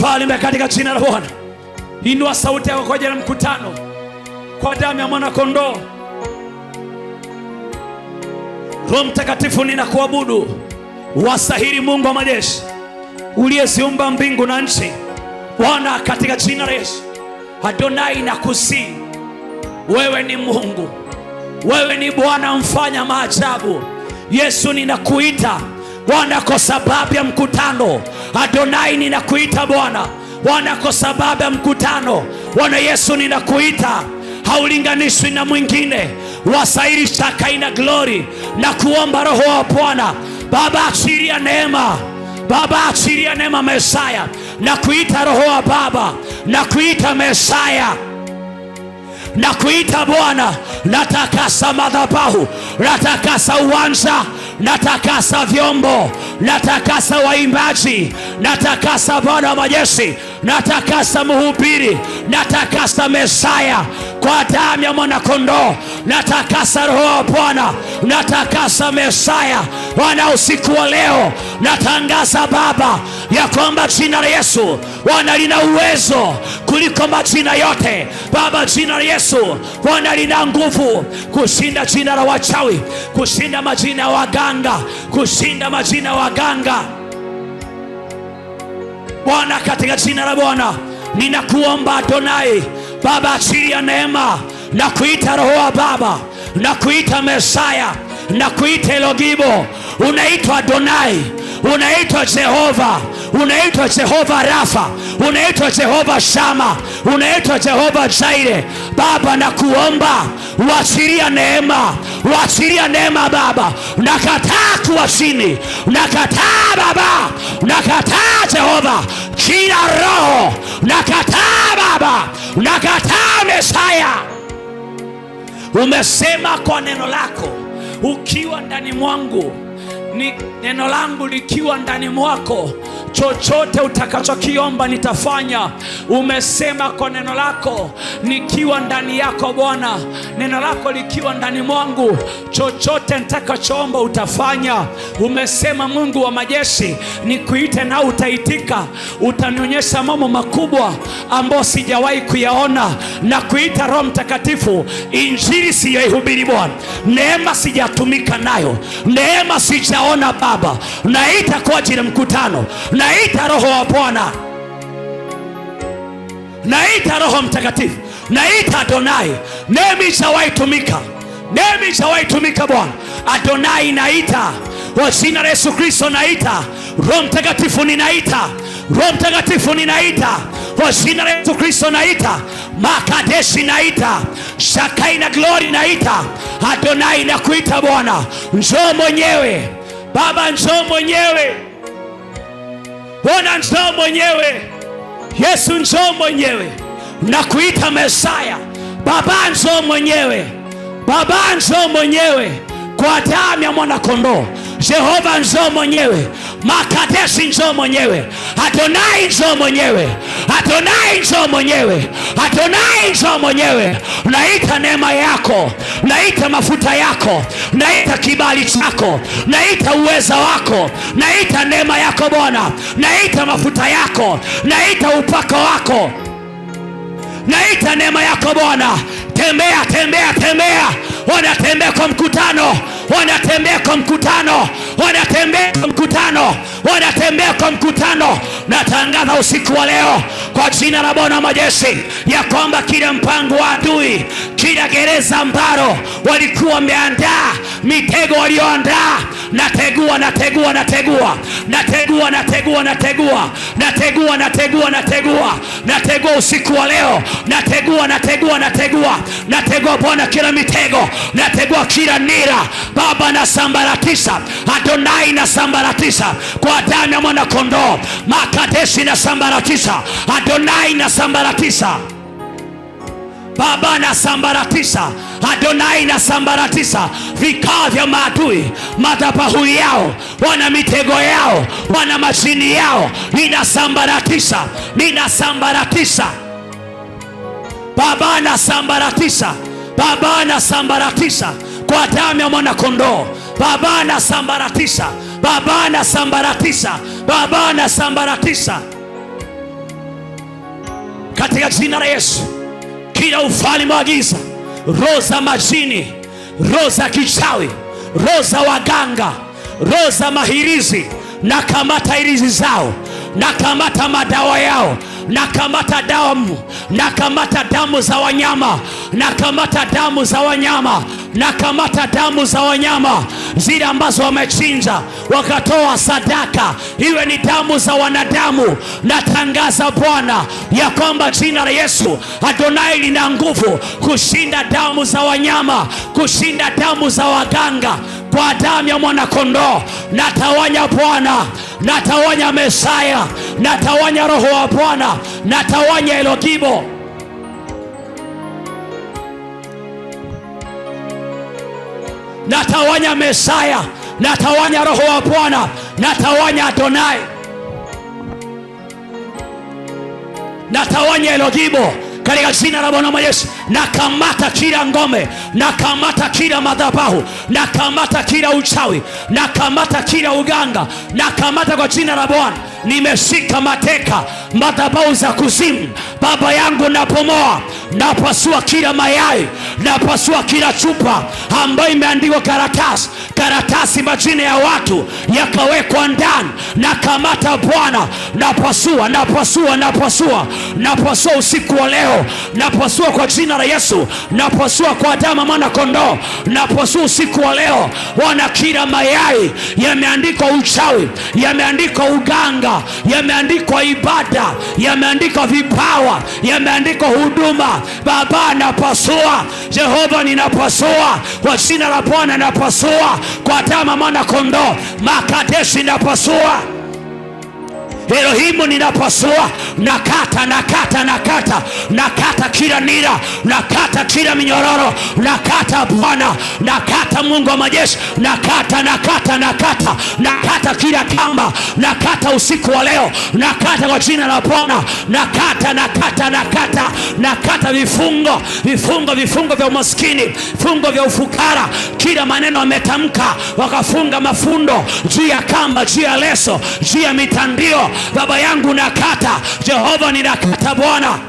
Falme, katika jina la Bwana, inua sauti yako kwa ajili ya mkutano, kwa damu ya mwana kondoo. Roho Mtakatifu, ninakuabudu. Wastahili Mungu wa majeshi, uliyeziumba mbingu na nchi. Bwana, katika jina la Yesu, Adonai, nakusihi, wewe ni Mungu, wewe ni Bwana mfanya maajabu. Yesu, ninakuita Bwana kwa sababu ya mkutano. Adonai, ninakuita Bwana kwa sababu ya mkutano. Bwana Yesu, ninakuita, haulinganishwi na mwingine. Wastahili Shakaina glory. Na kuomba Roho wa Bwana Baba, achilia neema Baba, achilia neema Mesaya. Nakuita Roho wa Baba, nakuita Mesaya, nakuita Bwana. Natakasa madhabahu, natakasa uwanja, natakasa vyombo, natakasa waimbaji, natakasa Bwana wa majeshi, natakasa mhubiri, natakasa Mesaya kwa damu ya mwana kondoo. Natakasa Roho wa Bwana, natakasa Mesaya Bwana. Usiku wa leo natangaza Baba ya kwamba jina la Yesu Bwana lina uwezo kuliko majina yote Baba. Jina la Yesu Bwana lina nguvu kushinda jina la wachawi, kushinda majina ya waganga, kushinda majina ya waganga Bwana. Katika jina la Bwana ninakuomba Adonai Baba, achilia neema. Nakuita Roho wa Baba, nakuita Mesaya, nakuita Elogibo. Unaitwa Adonai, unaitwa Jehova, unaitwa Jehova Rafa, unaitwa Jehova Shama, unaitwa Jehova Jaire. Baba, nakuomba uachilia neema, uachilia neema Baba. Nakataa kuwa chini, nakataa Baba, nakataa Jehova kila roho, nakataa Baba, nakataa Mesaya. Umesema kwa neno lako, ukiwa ndani mwangu ni neno langu likiwa ndani mwako, chochote utakachokiomba nitafanya. Umesema kwa neno lako, nikiwa ndani yako Bwana, neno lako likiwa ndani mwangu, chochote nitakachoomba utafanya. Umesema Mungu wa majeshi, nikuite na utaitika, utanionyesha mambo makubwa ambayo sijawahi kuyaona. Na kuita Roho Mtakatifu, injili sijaihubiri Bwana, neema sijatumika nayo, neema sijaona Baba, naita kwa ajili ya mkutano, naita Roho wa Bwana, naita Roho Mtakatifu, naita Adonai. Neema ijawahi tumika, neema ijawahi tumika Bwana. Adonai naita, kwa jina la Yesu Kristo naita. Roho Mtakatifu ninaita, Roho Mtakatifu ninaita, kwa jina la Yesu Kristo naita. Makadeshi naita, Shakaina Glory naita. Adonai nakuita Bwana, njoo mwenyewe Baba, njoo mwenyewe Bwana, njoo mwenyewe Yesu, njoo mwenyewe. Nakuita Mesaya Baba, njoo mwenyewe Baba, njoo mwenyewe kwa damu ya mwana kondoo. Jehova njoo mwenyewe, Makadeshi njoo mwenyewe, Adonai njoo mwenyewe, Adonai njoo mwenyewe, Adonai njoo mwenyewe. Naita neema yako, naita mafuta yako, naita kibali chako, naita uweza wako, naita neema yako Bwana, naita mafuta yako, naita upako wako, naita neema yako Bwana. Tembea, tembea, tembea. Wanatembea kwa mkutano, wanatembea kwa mkutano, wanatembea kwa mkutano, wanatembea kwa mkutano. Natangaza usiku wa leo kwa jina la Bwana majeshi ya kwamba kila mpango wa adui, kila gereza ambalo walikuwa wameandaa, mitego walioandaa, nategua, nategua, nategua, nategua, nategua, nategua, nategua, nategua, nategua, nategua usiku wa leo, nategua, nategua, nategua, nategua Bwana kila mitego, nategua kila nira Baba, na sambaratisha. Adonai na sambaratisha kwa damu ya mwana kondoo. Makadeshi na sambaratisha, Adonai na sambaratisha Baba, na sambaratisha Adonai, na sambaratisha vikao vya maadui, madhabahu yao, wana mitego yao, wana mashini yao, ninasambaratisha, ninasambaratisha Baba, nasambaratisha Baba, nasambaratisha kwa damu ya mwana kondoo. Baba, nasambaratisha Baba, nasambaratisha Baba, nasambaratisha katika jina la Yesu. Kila ufalme wa giza, roho za majini, roho za kichawi, roho za waganga, roho za mahirizi, nakamata hirizi zao, nakamata madawa yao, nakamata damu, nakamata damu za wanyama, nakamata damu za wanyama, nakamata damu za wanyama zile ambazo wamechinja wakatoa sadaka, iwe ni damu za wanadamu. Natangaza Bwana ya kwamba jina la Yesu Adonai lina nguvu kushinda damu za wanyama, kushinda damu za waganga, kwa damu ya mwana kondoo. Natawanya Bwana, natawanya Mesaya, natawanya Roho wa Bwana, natawanya Elogibo, natawanya Mesaya, natawanya Roho wa Bwana, natawanya Adonai, natawanya Elogibo katika jina la Bwana Yesu. Nakamata kila ngome, nakamata kila madhabahu, nakamata kila uchawi, nakamata kila uganga, nakamata kwa jina la Bwana. Nimeshika mateka madhabahu za kuzimu Baba yangu, napomoa, napasua kila mayai, napasua kila chupa ambayo imeandikwa karatasi, karatasi majina ya watu yakawekwa ndani. Nakamata Bwana, napasua, napasua, napasua, napasua usiku wa leo, napasua kwa jina la Yesu, napasua kwa damu ya mwana kondoo, napasua usiku wa leo. Wana kila mayai yameandikwa uchawi, yameandikwa uganga, yameandikwa ibada, yameandikwa vipawa, yameandikwa huduma. Baba, napasua. Jehova, ninapasua kwa jina la Bwana, napasua kwa damu ya mwana kondoo. Makadeshi, napasua Elohimu ninapasua, nakata, nakata, nakata, nakata kila nira, nakata kila minyororo, nakata Bwana, nakata Mungu wa majeshi, nakata, nakata, nakata, nakata kila kamba, nakata usiku wa leo, nakata kwa jina la Bwana, nakata, nakata, nakata, nakata vifungo, vifungo, vifungo vya umaskini, vifungo vya ufukara, kila maneno wametamka wakafunga mafundo juu ya kamba, juu ya leso, juu ya mitandio, Baba yangu nakata, Jehova ninakata Bwana,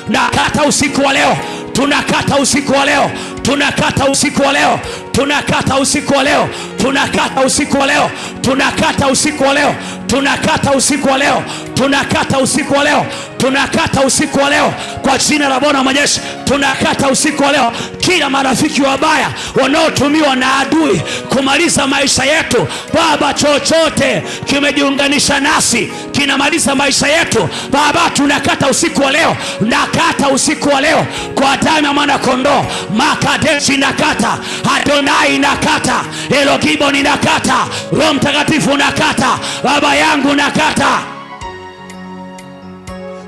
nakata usiku wa leo, tunakata usiku wa leo, tunakata usiku wa leo, tunakata usiku wa leo, tunakata usiku wa leo, tunakata usiku wa leo, tunakata usiku wa leo, tunakata usiku wa leo, tunakata usiku wa leo kwa jina la Bwana majeshi. Tunakata usiku wa leo kila marafiki wabaya wanaotumiwa na adui kumaliza maisha yetu. Baba, chochote kimejiunganisha nasi kinamaliza maisha yetu Baba, tunakata usiku wa leo, nakata usiku wa leo kwa damu ya mwana kondoo. Makadeshi nakata, Adonai nakata, Elogibo ninakata, Roho Mtakatifu nakata, Baba yangu nakata,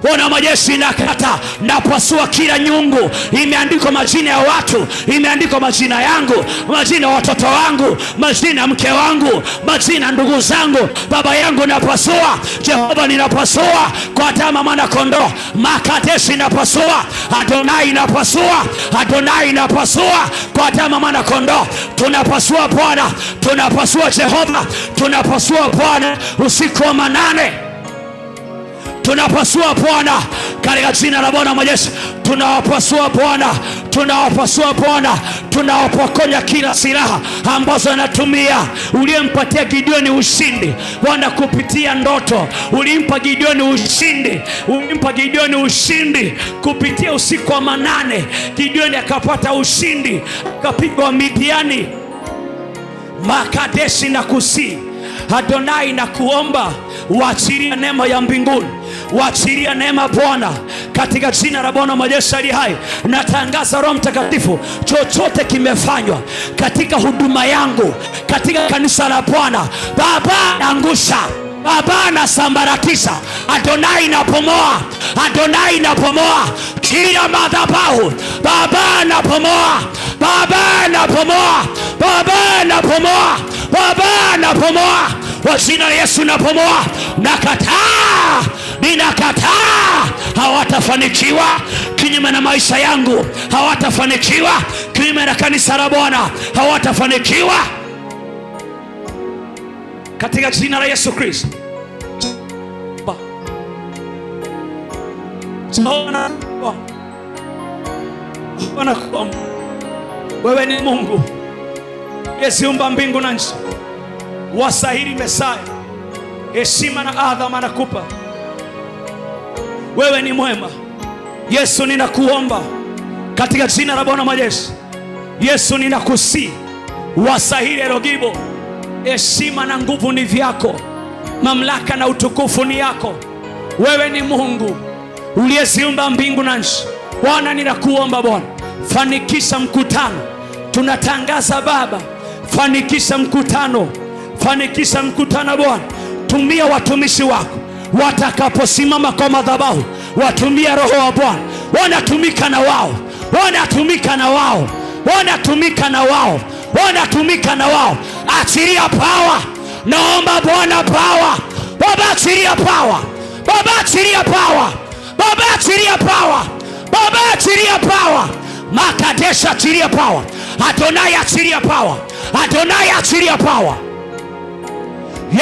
Bwana majeshi nakata, napasua kila nyungu imeandikwa majina ya watu, imeandikwa majina yangu, majina ya watoto wangu, majina ya mke wangu, majina ya ndugu zangu. Baba yangu napasua, Jehova ninapasua kwa damu ya mwana kondoo. Makadeshi napasua, Adonai napasua, Adonai napasua kwa damu ya mwana kondoo. Tunapasua Bwana, tunapasua Jehova, tunapasua Bwana usiku wa manane, tunapasua Bwana katika jina la Bwana majeshi. Tunawapasua Bwana, tunawapasua Bwana, tunawapokonya kila silaha ambazo anatumia. Uliyempatia Gideoni ushindi Bwana kupitia ndoto, ulimpa Gideoni ushindi, ulimpa Gideoni ushindi kupitia usiku wa manane. Gideoni akapata ushindi, akapigwa Midiani. Makadeshi na kusi, Adonai na kuomba waachilia neema ya mbinguni, waachilia neema Bwana katika jina la Bwana majeshi aliye hai. Natangaza Roho Mtakatifu, chochote kimefanywa katika huduma yangu, katika kanisa la Bwana, Baba naangusha, Baba nasambaratisha, Adonai napomoa, Adonai napomoa kila madhabahu, Baba napomoa, Baba napomoa, Baba napomoa, Baba napomoa kwa jina la Yesu napomoa. Nakataa, ninakataa, hawatafanikiwa kinyume na maisha yangu, hawatafanikiwa kinyume na kanisa la Bwana, hawatafanikiwa katika jina la Yesu Kristo. Wewe ni Mungu yeziumba mbingu na nchi, wasahili Mesaya, heshima na adhama nakupa. Wewe ni mwema Yesu, ninakuomba katika jina la Bwana majeshi. Yesu ninakusi, wasahili Elogibo, heshima na nguvu ni vyako, mamlaka na utukufu ni yako. Wewe ni Mungu uliyeziumba mbingu na nchi. Bwana ninakuomba Bwana, fanikisha mkutano. Tunatangaza Baba, fanikisha mkutano, fanikisha mkutano Bwana. Tumia watumishi wako watakaposimama kwa madhabahu, watumia Roho wa Bwana. Wanatumika na wao, wanatumika na wao, wanatumika na wao, wanatumika na wao. Achilia power, naomba Bwana power. Baba achilia power, Baba achilia power, Baba achilia power, Baba achilia power. Makadesha achilia power, Adonai achilia power, Adonai achilia power.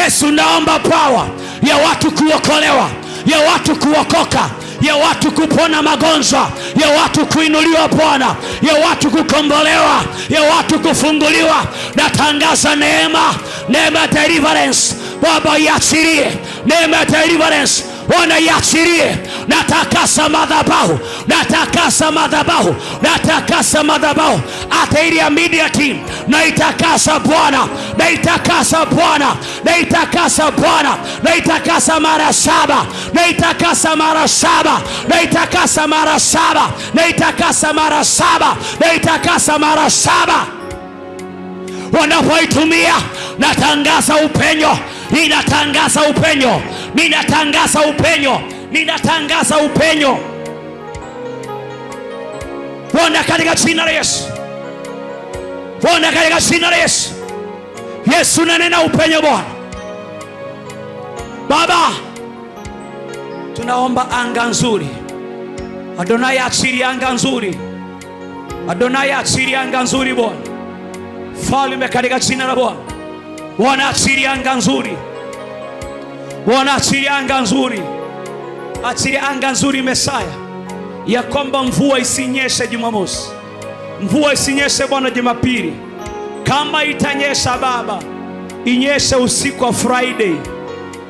Yesu naomba power ya watu kuokolewa, ya watu kuokoka, ya watu kupona magonjwa, ya watu kuinuliwa Bwana, ya watu kukombolewa, ya watu kufunguliwa. Natangaza neema, neema deliverance Baba, iachilie neema deliverance Bwana, iachilie. Natakasa madhabahu, natakasa madhabahu, natakasa madhabahu hata ile ya media team, naitakasa Bwana, naitakasa Bwana, naitakasa Bwana, naitakasa mara saba, naitakasa mara saba, naitakasa mara saba, naitakasa mara saba, naitakasa mara saba. Wanapoitumia natangaza upenyo, ninatangaza upenyo, ninatangaza upenyo, ninatangaza upenyo Bwana, katika jina la Yesu. Bwana, katika jina la Yesu. Yesu, nanena upenyo Bwana. Baba, tunaomba anga nzuri. Adonai, achilia anga nzuri. Adonai, achilia anga nzuri Bwana. Falme, katika jina la Bwana. Bwana, achilia anga nzuri. Bwana, achilia anga nzuri. Achilia anga nzuri Mesaya, ya kwamba mvua isinyeshe Jumamosi, mvua isinyeshe Bwana Jumapili. Kama itanyesha Baba, inyeshe usiku wa Friday,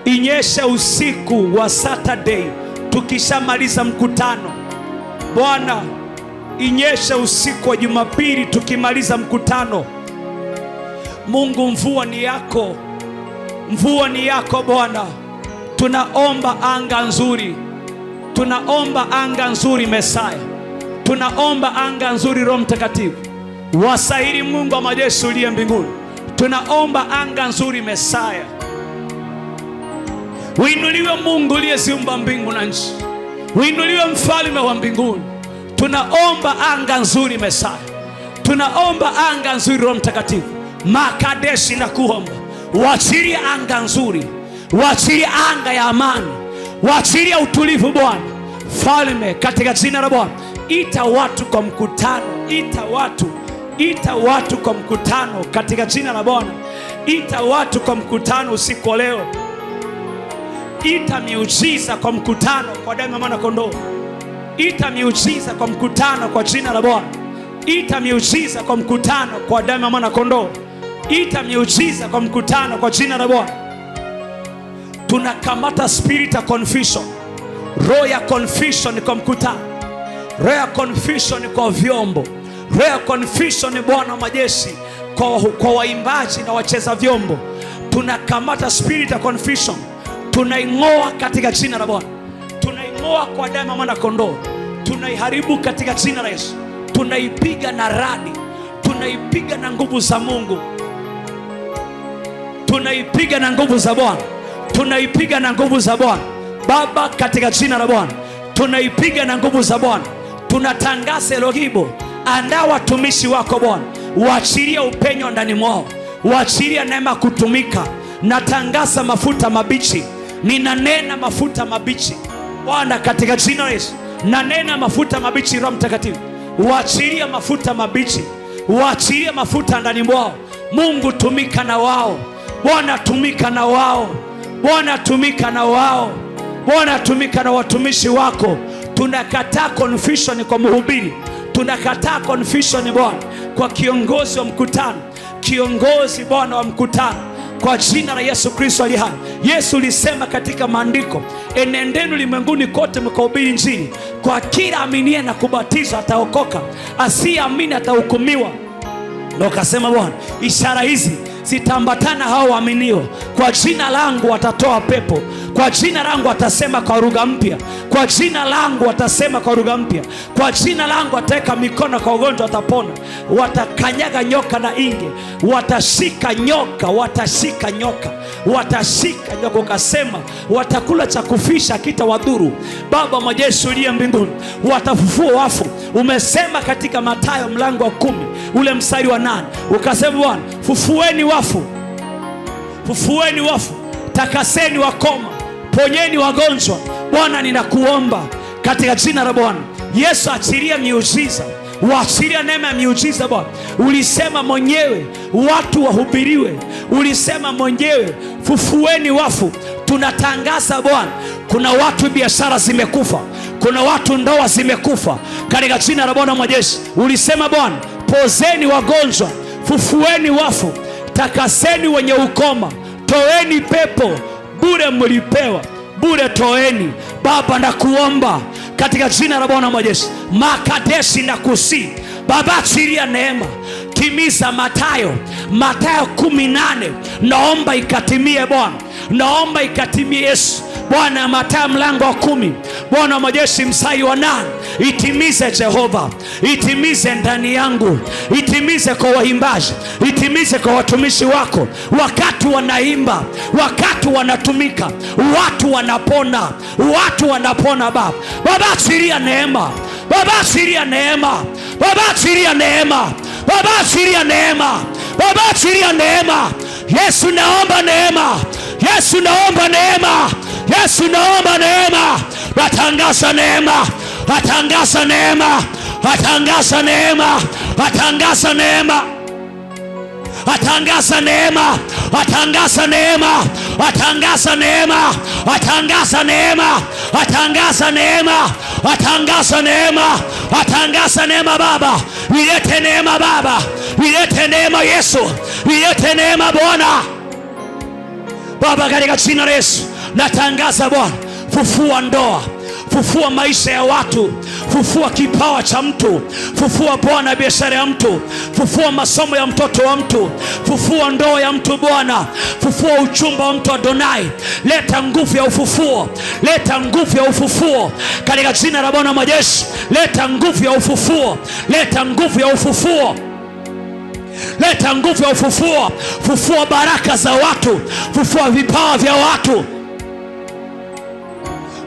inyeshe usiku wa Saturday tukishamaliza mkutano Bwana, inyeshe usiku wa Jumapili tukimaliza mkutano. Mungu, mvua ni yako, mvua ni yako Bwana. Tunaomba anga nzuri, tunaomba anga nzuri Mesaya, tunaomba anga nzuri Roho Mtakatifu. Wasahili Mungu wa majeshi uliye mbinguni, tunaomba anga nzuri Mesaya. Uinuliwe Mungu uliyeziumba mbingu na nchi, uinuliwe mfalme wa mbinguni. Tunaomba anga nzuri Mesaya, tunaomba anga nzuri Roho Mtakatifu. Makadeshi na kuomba, waachilie anga nzuri, waachilie anga ya amani, waachilie utulivu Bwana. Falme, katika jina la Bwana. Ita watu kwa mkutano, ita watu kwa mkutano katika jina la Bwana. Ita watu kwa mkutano usiku wa leo. Ita miujiza kwa mkutano kwa damu ya mwana kondoo. Ita miujiza kwa mkutano kwa jina la Bwana. Ita miujiza kwa mkutano kwa damu ya mwana kondoo. Ita miujiza kwa mkutano kwa jina la Bwana. Tunakamata spirit ya confusion, roho ya confusion kwa mkutano, roho ya confusion kwa vyombo, roho ya confusion Bwana majeshi kwa waimbaji na wacheza vyombo. Tunakamata spirit ya confusion, tunaing'oa katika jina la Bwana. Tunaing'oa kwa damu ya mwana kondoo, tunaiharibu katika jina la Yesu. Tunaipiga na radi, tunaipiga na nguvu za Mungu, tunaipiga na nguvu za Bwana, tunaipiga na nguvu za Bwana Baba, katika jina la Bwana. Tunaipiga na nguvu za Bwana. Tunatangaza Elohibo, andaa watumishi wako Bwana, waachilie upenyo ndani mwao, waachilie neema kutumika. Natangaza mafuta mabichi, ninanena mafuta mabichi Bwana, katika jina la Yesu. Nanena mafuta mabichi Roho Mtakatifu, waachilie mafuta mabichi, waachilie mafuta ndani mwao. Mungu, tumika na wao Bwana, tumika na wao Bwana, tumika na wao Bwana, tumika na watumishi wako. Tunakataa confusion kwa mhubiri, tunakataa confusion Bwana kwa kiongozi wa mkutano, kiongozi Bwana wa mkutano, kwa jina la Yesu Kristo aliye hai. Yesu ulisema katika maandiko, enendeni ulimwenguni kote mkahubiri Injili, kwa kila aminie na kubatizwa ataokoka, asiyeamini atahukumiwa. Na ukasema Bwana, ishara hizi zitaambatana hao waaminio, kwa jina langu watatoa pepo, kwa jina langu watasema kwa lugha mpya, kwa jina langu watasema kwa lugha mpya, kwa jina langu wataweka mikono kwa ugonjwa watapona, watakanyaga nyoka na inge, watashika nyoka, watashika nyoka, watashika nyoka. Ukasema watakula cha kufisha hakitawadhuru. Baba majeshi uliye mbinguni, watafufua wafu. Umesema katika Mathayo mlango wa 10 ule mstari wa 8, ukasema Bwana, fufueni wafu, fufueni wafu, takaseni wakoma, ponyeni wagonjwa. Bwana, ninakuomba katika jina la Bwana Yesu, achilia miujiza, waachilia neema ya miujiza Bwana. Ulisema mwenyewe watu wahubiriwe, ulisema mwenyewe fufueni wafu. Tunatangaza Bwana, kuna watu biashara zimekufa, kuna watu ndoa zimekufa katika jina la Bwana majeshi. Ulisema Bwana, pozeni wagonjwa, fufueni wafu, takaseni wenye ukoma, toeni pepo. Bure mlipewa, bure toeni. Baba, nakuomba katika jina la Bwana majeshi, makadeshi na kusi Baba, achilia neema, timiza Mathayo 18, naomba ikatimie Bwana, naomba ikatimie Yesu Bwana. Mathayo mlango wa 10 Bwana wa majeshi mstari wa 8, Itimize Jehova, itimize ndani yangu, itimize kwa waimbaji, itimize kwa watumishi wako. Wakati wanaimba, wakati wanatumika, watu wanapona, watu wanapona. Baba, Baba achilia neema, Baba achilia neema, Baba achilia neema, Baba achilia neema, Baba achilia neema. Yesu naomba neema, Yesu naomba neema, Yesu naomba neema. Natangaza neema, natangaza neema, natangaza neema, natangaza neema, atangaza neema, atangaza neema, atangaza neema, atangaza neema, atangaza neema, atangaza neema, atangaza neema. Baba, ilete neema Baba, ilete neema Yesu, ilete neema Bwana. Baba, katika jina la Yesu natangaza Bwana, fufua ndoa, fufua maisha ya watu, fufua kipawa cha mtu, fufua Bwana biashara ya mtu, fufua masomo ya mtoto wa mtu, fufua ndoa ya mtu Bwana, fufua uchumba wa mtu Adonai. Leta nguvu ya ufufuo, leta nguvu ya ufufuo katika jina la Bwana majeshi. Leta nguvu ya ufufuo, leta nguvu ya ufufuo, leta nguvu ya ufufuo. Fufua baraka za watu, fufua vipawa vya watu,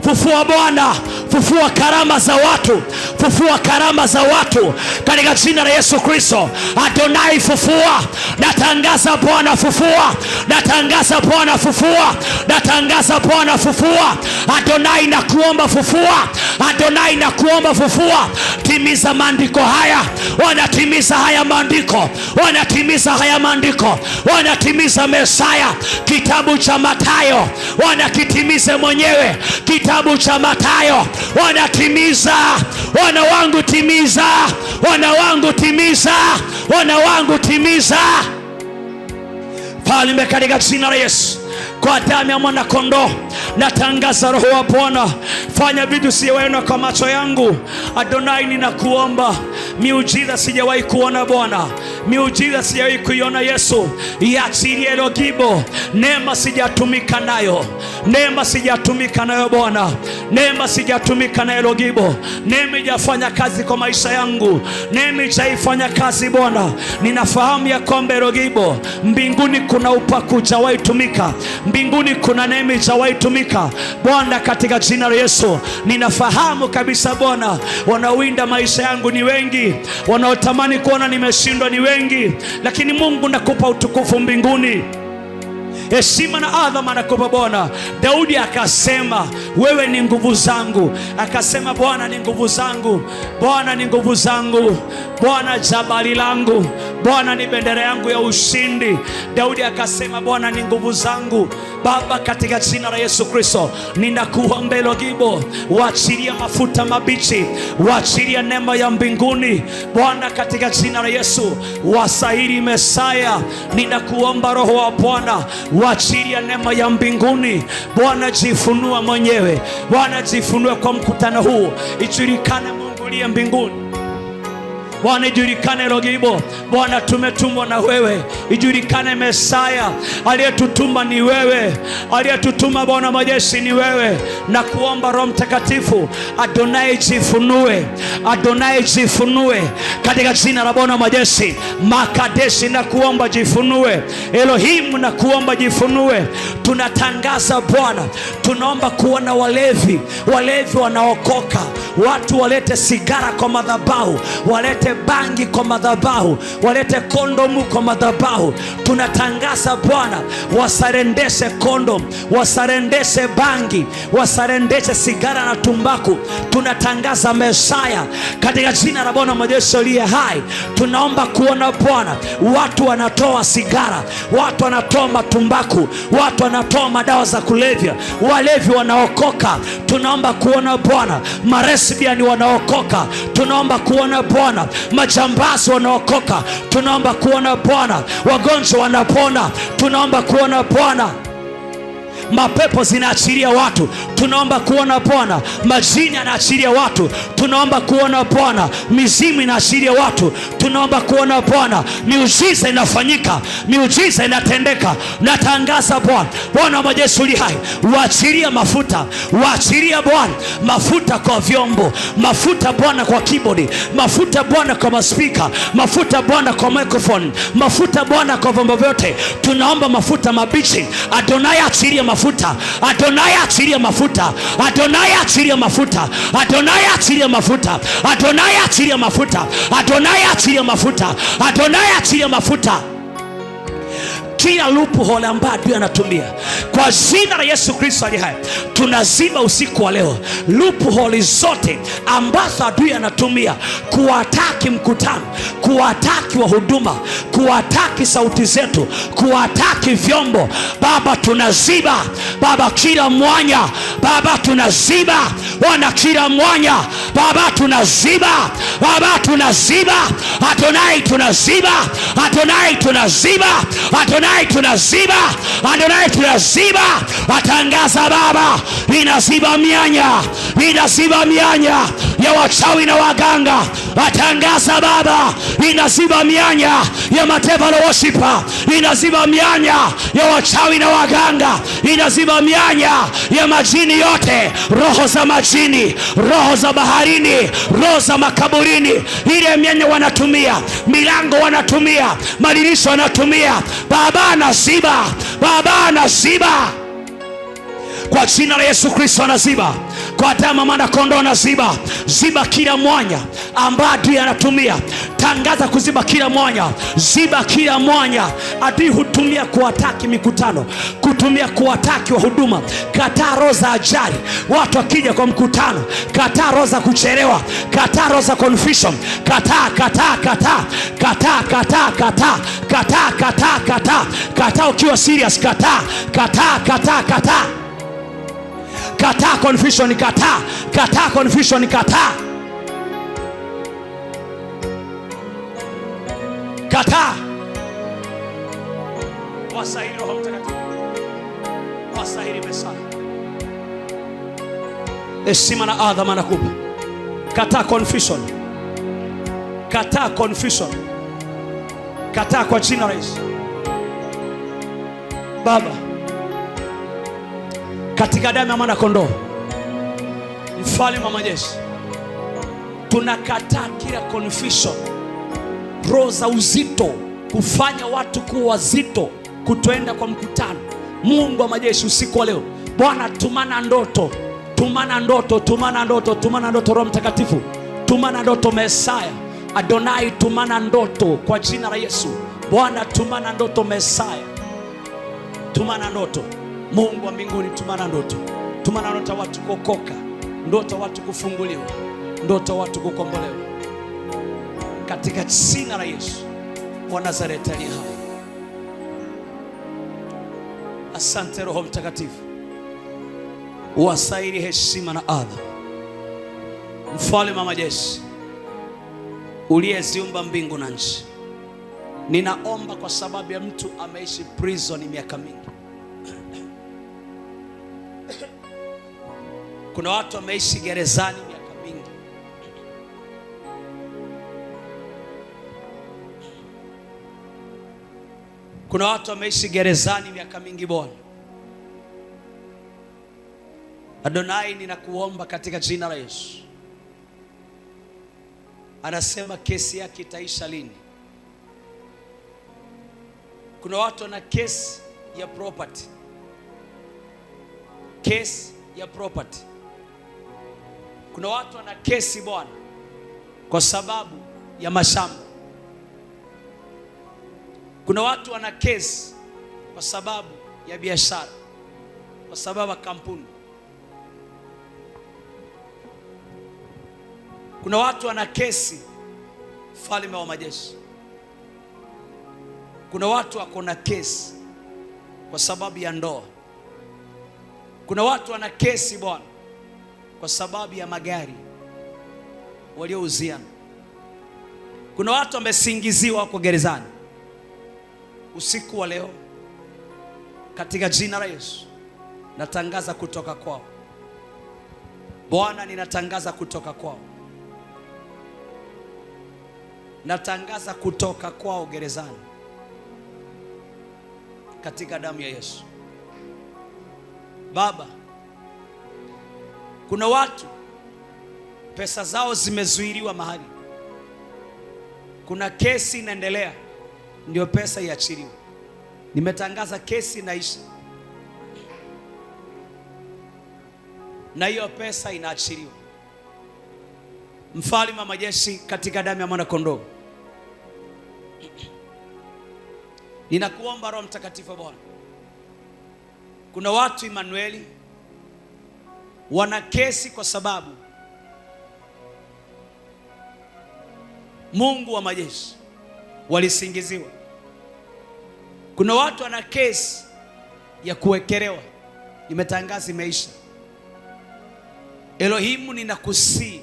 fufua Bwana, fufua karama za watu, fufua karama za watu katika jina la Yesu Kristo. Adonai fufua, natangaza Bwana fufua, natangaza Bwana fufua, natangaza Bwana fufua. Adonai nakuomba fufua, Adonai nakuomba fufua. Timiza maandiko haya, wanatimiza haya maandiko, wanatimiza haya maandiko, wanatimiza Mesaya. Kitabu cha Mathayo wanakitimize mwenyewe, kitabu cha Mathayo wanatimiza. Wana wangu timiza, wana wangu timiza, wana wangu timiza. Falme katika jina la Yesu, kwa damu ya mwana kondoo natangaza Roho wa Bwana, fanya vitu sijawahi kwa macho yangu. Adonai ninakuomba, miujiza sijawahi kuona Bwana, miujiza sijawahi kuiona Yesu. Iachilie Elogibo, neema sijatumika nayo, neema sijatumika nayo Bwana, neema sijatumika na Elogibo. Neema ijafanya kazi kwa maisha yangu, neema ijaifanya kazi Bwana. Ninafahamu ya kwamba Elogibo, mbinguni kuna upako hujawahi tumika, mbinguni kuna neema ijawahi tumika Bwana, katika jina la Yesu. Ninafahamu kabisa Bwana, wanaoinda maisha yangu ni wengi, wanaotamani kuona nimeshindwa ni wengi, lakini Mungu nakupa utukufu mbinguni, heshima na adhama nakupa Bwana. Daudi akasema wewe ni nguvu zangu, akasema Bwana ni nguvu zangu, Bwana ni nguvu zangu, Bwana jabali langu, Bwana ni bendera yangu ya ushindi. Daudi akasema Bwana ni nguvu zangu. Baba, katika jina la Yesu Kristo ninakuomba Elogibo, waachilia mafuta mabichi, waachilia neema ya mbinguni Bwana, katika jina la Yesu. Wasahili Mesaya, ninakuomba Roho wa Bwana, waachilia neema ya mbinguni Bwana. Jifunua mwenyewe Bwana, jifunue kwa mkutano huu, ijulikane Mungu aliye mbinguni Bwana, ijulikane Elogibo Bwana, tumetumwa na wewe. Ijulikane Mesaya, aliyetutuma ni wewe, aliyetutuma Bwana majeshi ni wewe. Na kuomba Roho Mtakatifu, Adonai jifunue, Adonai jifunue katika jina la Bwana majeshi. Makadeshi na kuomba jifunue, Elohim na kuomba jifunue. Tunatangaza Bwana, tunaomba kuona walevi, walevi wanaokoka. Watu walete sigara kwa madhabahu, walete bangi kwa madhabahu, walete kondomu kwa madhabahu. Tunatangaza Bwana, wasarendeshe kondom, wasarendeshe bangi, wasarendeshe sigara na tumbaku. Tunatangaza Mesaya katika jina la Bwana majeshi aliye hai. Tunaomba kuona Bwana, watu wanatoa sigara, watu wanatoa matumbaku, watu wanatoa madawa za kulevya, walevi wanaokoka. Tunaomba kuona Bwana, maresbiani wanaokoka. Tunaomba kuona Bwana, majambazi wanaokoka. Tunaomba kuona Bwana, wagonjwa wanapona. Tunaomba kuona Bwana, mapepo zinaachilia watu. tunaomba kuona Bwana majini yanaachilia watu, tunaomba kuona Bwana mizimu inaachilia watu, tunaomba kuona Bwana miujiza inafanyika, miujiza inatendeka. Natangaza Bwana wa majeshi uli hai, waachilia mafuta, waachilia Bwana mafuta kwa vyombo, mafuta Bwana kwa keyboard, mafuta Bwana kwa maspika, mafuta Bwana kwa microphone, mafuta Bwana kwa vyombo vyote. Tunaomba mafuta mabichi. Adonai achilia mafuta, Adonai achilia mafuta, Adonai achilia mafuta, Adonai achilia mafuta, Adonai achilia mafuta, Adonai achilia mafuta, Adonai achilia mafuta. Kila loophole ambayo adui anatumia, kwa jina la Yesu Kristo aliye hai, tunaziba usiku wa leo loophole zote ambazo adui anatumia kuwataki mkutano, kuwataki wa huduma, kuwataki sauti zetu, kuwataki vyombo. Baba tunaziba, Baba kila mwanya, Baba tunaziba, wana kila mwanya, Baba tunaziba, Baba tunaziba, Adonai tunaziba, Adonai tunaziba, Adonai tunaziba, Adonai tunaziba. Atangaza Baba, inaziba mianya, inaziba mianya ya wachawi na waganga. Atangaza Baba, inaziba mianya ya matevalo worshiper, inaziba mianya ya wachawi na waganga, inaziba mianya ya majini yote, roho za majini, roho za baharini, roho za makaburini. Ile mianya wanatumia, milango wanatumia, madirisha wanatumia, Baba anaziba, Baba anaziba kwa jina la Yesu Kristo. Anaziba kwa damu ya mwana kondoo, anaziba. Ziba kila mwanya ambao adui anatumia. Tangaza kuziba kila mwanya, ziba kila mwanya adui hutumia kuwataki mikutano, kutumia kuwataki wa huduma. Kataa roho za ajali watu wakija kwa mkutano, kataa roho za kuchelewa, kataa roho za confusion, kataa, kataa, kataa, kataa, kataa, kataa, kataa, kataa, kataa, kataa ukiwa serious, kataa, kataa, kataa, kataa, kataa confusion, kataa, kataa confusion, kataa, kataa. Wasahili Roho Mtakatifu, wasahili Mesaya, heshima na adhama nakupa. Kataa confusion, kataa confusion, kataa kwa jina la Yesu. Baba, katika damu ya mwana kondoo, mfalme wa majeshi, tunakataa kila confusion, roho za uzito, kufanya watu kuwa wazito kutoenda kwa mkutano. Mungu wa majeshi, usiku wa leo Bwana, tumana ndoto, tumana ndoto, tumana ndoto, tumana ndoto. Roho Mtakatifu, tumana ndoto. Mesaya, Adonai, tumana ndoto kwa jina la Yesu. Bwana, tumana ndoto. Mesaya, tumana ndoto. Mungu wa mbinguni, tumana ndoto, tumana ndoto watu kuokoka, ndoto watu kufunguliwa, ndoto watu kukombolewa, katika jina la Yesu wa Nazareti aliye hai. Asante Roho Mtakatifu, uwasairi heshima na adha. Mfalme wa majeshi, uliyeziumba mbingu na nchi, ninaomba kwa sababu ya mtu ameishi prison miaka mingi. Kuna watu wameishi gerezani miaka mingi. Kuna watu wameishi gerezani miaka mingi Bwana. Adonai, ninakuomba katika jina la Yesu. Anasema kesi yake itaisha lini? Kuna watu wana kesi ya property, kesi ya property. Kuna watu wana kesi Bwana kwa sababu ya mashamba. Kuna watu wana kesi kwa sababu ya biashara, kwa sababu ya kampuni. Kuna watu wana kesi, mfalme wa majeshi. Kuna watu wako na kesi kwa sababu ya ndoa. Kuna watu wana kesi Bwana kwa sababu ya magari waliouziana. Kuna watu wamesingiziwa wako gerezani. Usiku wa leo katika jina la Yesu natangaza kutoka kwao. Bwana, ninatangaza kutoka kwao. Natangaza kutoka kwao gerezani katika damu ya Yesu. Baba, kuna watu pesa zao zimezuiliwa mahali, kuna kesi inaendelea ndio pesa iachiliwe. Nimetangaza kesi inaisha na hiyo pesa inaachiliwa. Mfalme wa majeshi, katika damu ya mwana kondoo, ninakuomba Roho Mtakatifu Bwana, kuna watu Emanueli wana kesi kwa sababu Mungu wa majeshi walisingiziwa. Kuna watu wana kesi ya kuwekelewa, nimetangaza imeisha. Elohimu, ninakusii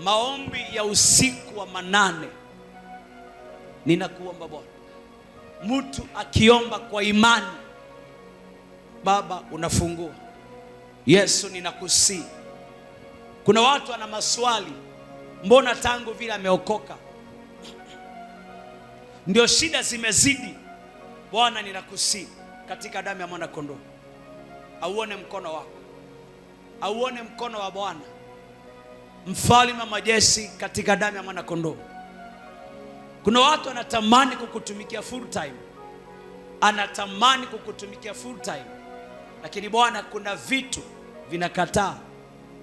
maombi ya usiku wa manane, ninakuomba Bwana, mtu akiomba kwa imani Baba unafungua. Yesu, ninakusii. Kuna watu wana maswali, mbona tangu vile ameokoka ndio shida zimezidi. Bwana, ninakusii katika damu ya mwana kondoo, auone mkono wako, auone mkono wa Bwana mfalme wa majeshi, katika damu ya mwana kondoo. Kuna watu anatamani kukutumikia full time, anatamani kukutumikia full time, lakini Bwana kuna vitu vinakataa,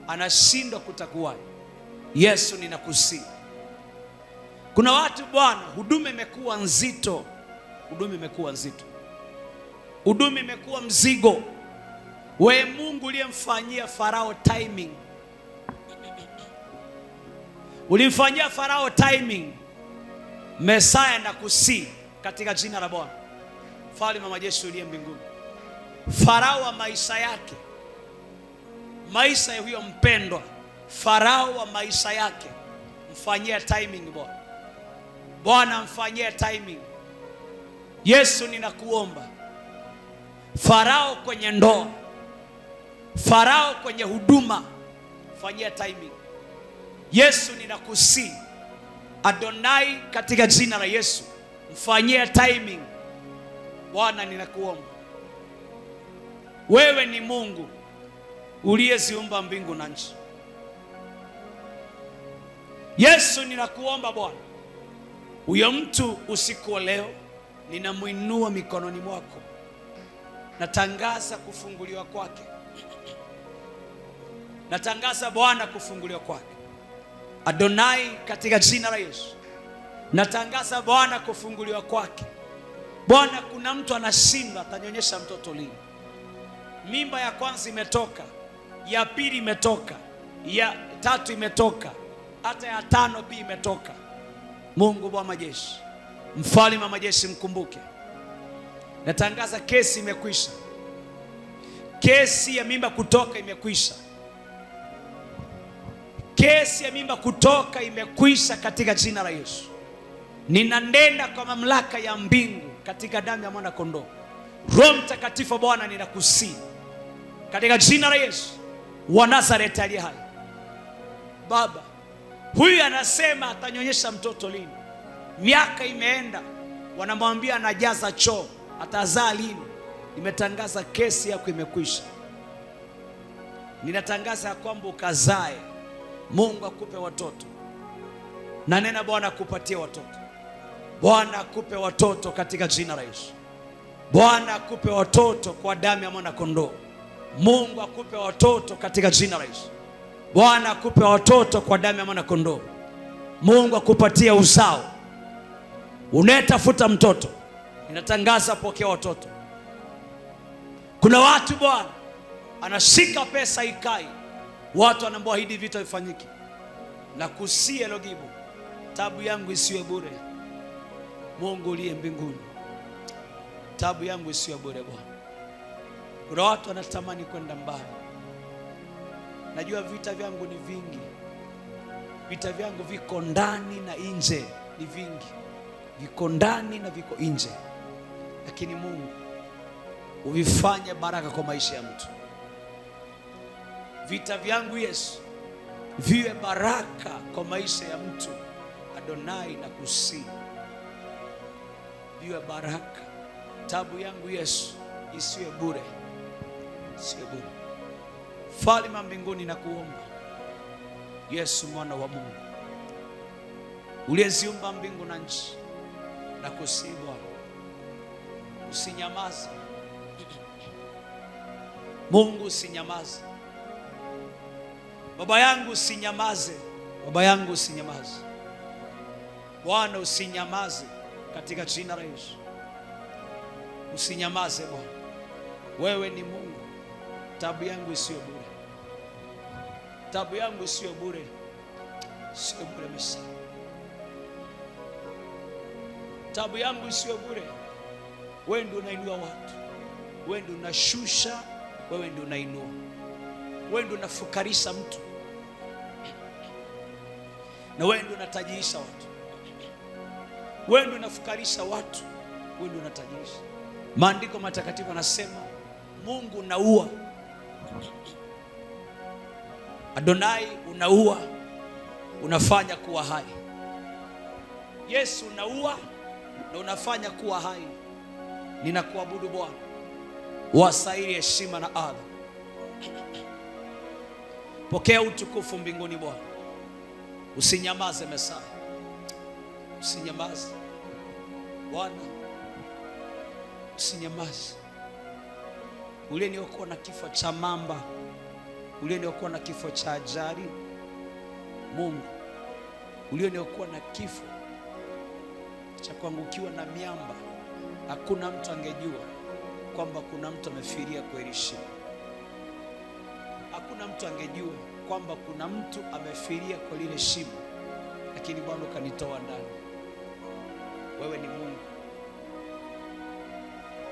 anashindwa kutakuwa. Yesu, ninakusii. Kuna watu Bwana, huduma imekuwa nzito, huduma imekuwa nzito, huduma imekuwa mzigo. We Mungu uliyemfanyia Farao timing, ulimfanyia Farao timing, Mesaya nakusii katika jina la Bwana mfalme wa majeshi uliye mbinguni. Farao wa maisha yake, maisha ya huyo mpendwa, Farao wa maisha yake, mfanyie timing Bwana. Bwana, mfanyie timing. Yesu, ninakuomba. Farao kwenye ndoa, Farao kwenye huduma, mfanyie timing. Yesu, ninakusii. Adonai, katika jina la Yesu, mfanyie timing. Bwana, ninakuomba. Wewe ni Mungu uliyeziumba mbingu na nchi. Yesu, ninakuomba Bwana, huyo mtu usiku wa leo ninamuinua mikononi mwako. Natangaza kufunguliwa kwake. Natangaza Bwana kufunguliwa kwake. Adonai, katika jina la Yesu, natangaza Bwana kufunguliwa kwake. Bwana, kuna mtu anashinda atanyonyesha mtoto lini. Mimba ya kwanza imetoka, ya pili imetoka, ya tatu imetoka, hata ya tano pia imetoka. Mungu wa majeshi, mfalme wa majeshi, mkumbuke. Natangaza kesi imekwisha. Kesi ya mimba kutoka imekwisha. Kesi ya mimba kutoka imekwisha katika jina la Yesu. Ninanena kwa mamlaka ya mbingu katika damu ya mwana kondoo. Roho Mtakatifu Bwana, ninakusii katika jina la Yesu wa Nazareti aliye hai. Baba, huyu anasema atanyonyesha mtoto lini? Miaka imeenda, wanamwambia anajaza choo, atazaa lini? Nimetangaza kesi yako imekwisha. Ninatangaza kwamba ukazae, Mungu akupe watoto. Na nena Bwana akupatie watoto. Bwana akupe watoto katika jina la Yesu. Bwana akupe watoto kwa damu ya mwana kondoo. Mungu akupe watoto katika jina la Yesu. Bwana akupe watoto kwa damu ya mwana kondoo. Mungu akupatie uzao. Unayetafuta mtoto, ninatangaza pokea watoto. Kuna watu Bwana anashika pesa ikai, watu wanamwahidi vitu vifanyike. Na kusie Elogibu, tabu yangu isiwe bure. Mungu uliye mbinguni, tabu yangu isiwe bure Bwana. Kuna watu wanatamani kwenda mbali. Najua vita vyangu ni vingi, vita vyangu viko ndani na nje, ni vingi, viko ndani na viko nje, lakini Mungu uvifanye baraka kwa maisha ya mtu. vita vyangu Yesu viwe baraka kwa maisha ya mtu. Adonai na kusihi viwe baraka. Tabu yangu Yesu isiwe bure, isiwe bure. Mfalme wa mbinguni, na kuomba Yesu mwana wa Mungu uliyeziumba mbingu na nchi, na kusihi Bwana usinyamaze. Mungu usinyamaze. Baba yangu usinyamaze. Baba yangu usinyamaze. Bwana usinyamaze katika jina la Yesu. Usinyamaze Bwana. Wewe ni Mungu. Tabu yangu isiyo bure. Tabu yangu isiyo bure. Isiyo bure Messiah. Tabu yangu isiyo bure. Wewe ndio unainua watu. Wewe ndio unashusha, wewe ndio unainua. Wewe ndio unafukarisha mtu. Na wewe ndio unatajirisha watu. Wewe ndio unafukarisha watu. Wewe ndio unatajirisha. Maandiko matakatifu yanasema Mungu unaua. Adonai unaua, unafanya kuwa hai. Yesu unaua na unafanya kuwa hai. Ninakuabudu Bwana. Wastahili heshima na adha. Pokea utukufu mbinguni Bwana. Usinyamaze Messiah. Usinyamaze Bwana. Usinyamaze. Uliyeniokoa na kifo cha mamba, uliyeniokoa na kifo cha ajali, Mungu uliyeniokoa na kifo cha kuangukiwa na miamba, hakuna mtu angejua kwamba kuna mtu amefiria kwa Elishama. Hakuna mtu angejua kwamba kuna mtu amefiria kwa lile shimo, lakini Bwana ukanitoa ndani. Wewe ni Mungu.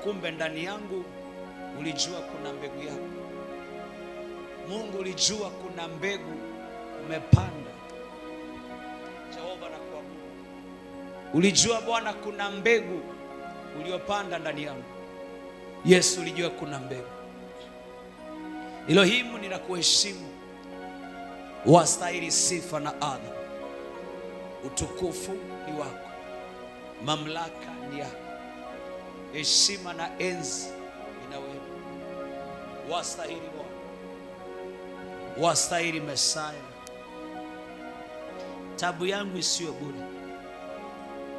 Kumbe ndani yangu ulijua kuna mbegu yako. Mungu ulijua kuna mbegu umepanda. Jehova na kwa Mungu ulijua Bwana kuna mbegu uliopanda ndani yangu. Yesu ulijua kuna mbegu. Elohimu ninakuheshimu. Wastahili sifa na adha. Utukufu ni wako. Mamlaka ni yako. Heshima na enzi ina wewe. Wastahili Bwana. Wastahili Messiah. Tabu yangu isiwe bure.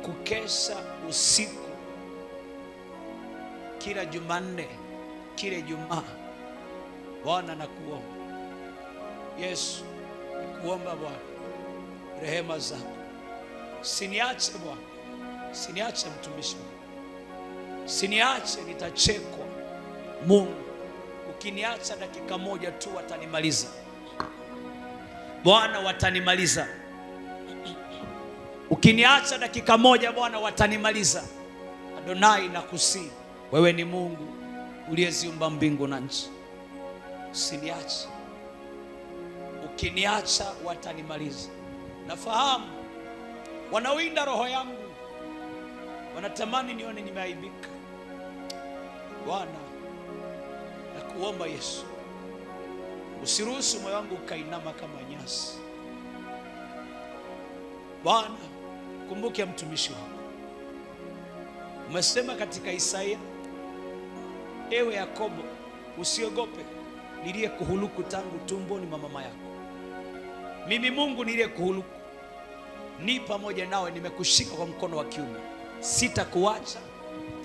Kukesha usiku kila Jumanne, kila Ijumaa, Bwana nakuomba. Yesu nakuomba Bwana, rehema zako. Siniache Bwana. Siniache mtumishi wako. Siniache nitachekwa. Mungu ukiniacha dakika moja tu watanimaliza. Bwana watanimaliza. Ukiniacha dakika moja Bwana watanimaliza. Adonai nakusihi, wewe ni Mungu uliyeziumba mbingu na nchi. Usiniache. Ukiniacha watanimaliza. Nafahamu wanawinda roho yangu, wanatamani nione nimeaibika. Bwana nakuomba Yesu, usiruhusu moyo wangu ukainama kama nyasi. Bwana kumbuke mtumishi wako. Umesema katika Isaia, ewe Yakobo usiogope, niliyekuhuluku tangu tumboni mwa mama yako. Mimi Mungu niliyekuhuluku ni pamoja nawe, nimekushika kwa mkono wa kiume. Sitakuacha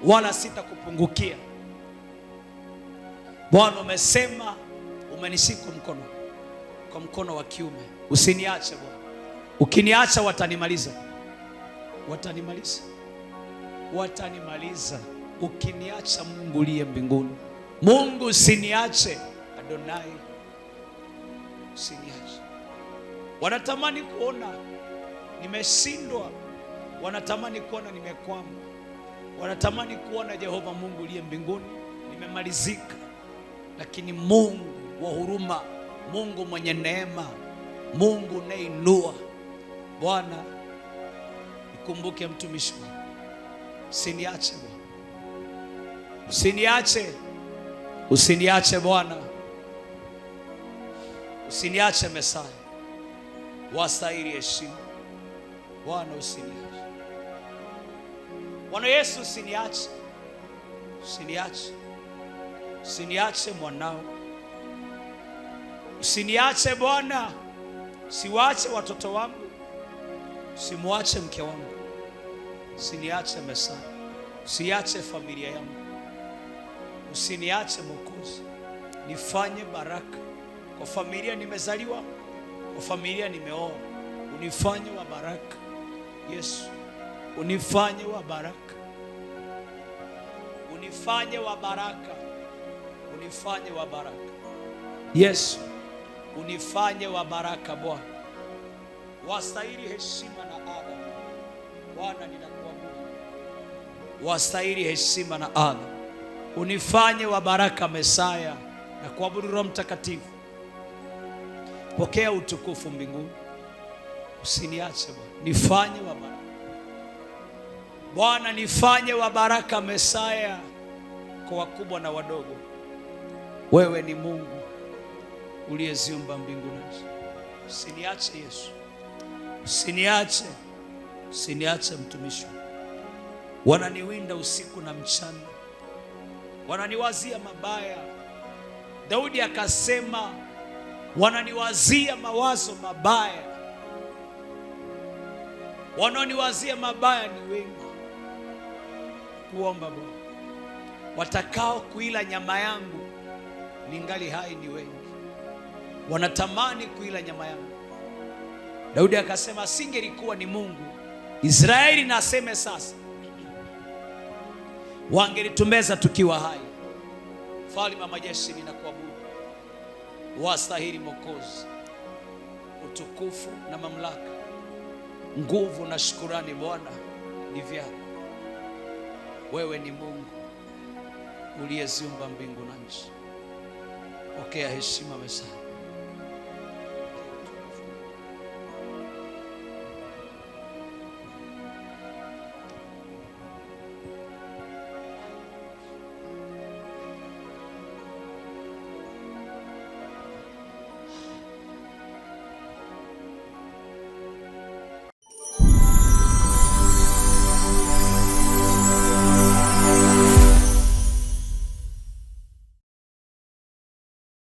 wala sitakupungukia. Bwana umesema umenishika kwa mkono wa kiume. Usiniache Bwana. Ukiniacha watanimaliza. Watanimaliza. Watanimaliza. Ukiniacha Mungu uliye mbinguni. Mungu usiniache. Adonai usiniache. Wanatamani kuona nimeshindwa. Wanatamani kuona nimekwama. Wanatamani kuona Jehova Mungu uliye mbinguni nimemalizika. Lakini Mungu wa huruma, Mungu mwenye neema, Mungu unayeinua, Bwana nikumbuke mtumishi wako. Usiniache Bwana. Usiniache. Usiniache Bwana. Usiniache Mesaya, wastahili heshima. Bwana usiniache. Bwana Yesu usiniache. Usiniache. Usiniache mwanao. Usiniache Bwana. Usiwache watoto wangu. Usimwache mke wangu. Usiniache Mesaya. Usiache familia yangu. Usiniache Mwokozi. Nifanye baraka kwa familia nimezaliwa, kwa familia nimeoa. Unifanye wa baraka Yesu. Unifanye wa baraka. Unifanye wa baraka. Unifanye wa baraka Yesu. Unifanye wa baraka Bwana. Wastahili heshima na adha. Bwana ninakuabudu. Wastahili heshima na adha. Unifanye wa baraka Mesaya, na kuabudu Roho Mtakatifu. Pokea utukufu mbinguni. Usiniache Bwana. Nifanye wa baraka Bwana, nifanye wa baraka Mesaya, kwa wakubwa na wadogo. Wewe ni Mungu uliyeziumba mbingu na nchi. Usiniache Yesu. Usiniache. Usiniache mtumishi. Wananiwinda usiku na mchana. Wananiwazia mabaya. Daudi akasema wananiwazia mawazo mabaya. Wanaoniwazia mabaya ni wengi. Kuomba Bwana, watakao kuila nyama yangu ningali hai ni wengi. Wanatamani kuila nyama yangu. Daudi akasema singelikuwa ni Mungu Israeli na aseme sasa, wangelitumeza tukiwa hai. Mfalme wa majeshi ninakuabudu. Wastahili Mwokozi. Utukufu na mamlaka, nguvu na shukurani Bwana ni vyako. Wewe ni Mungu uliyeziumba mbingu na nchi. Pokea heshima Mesaya.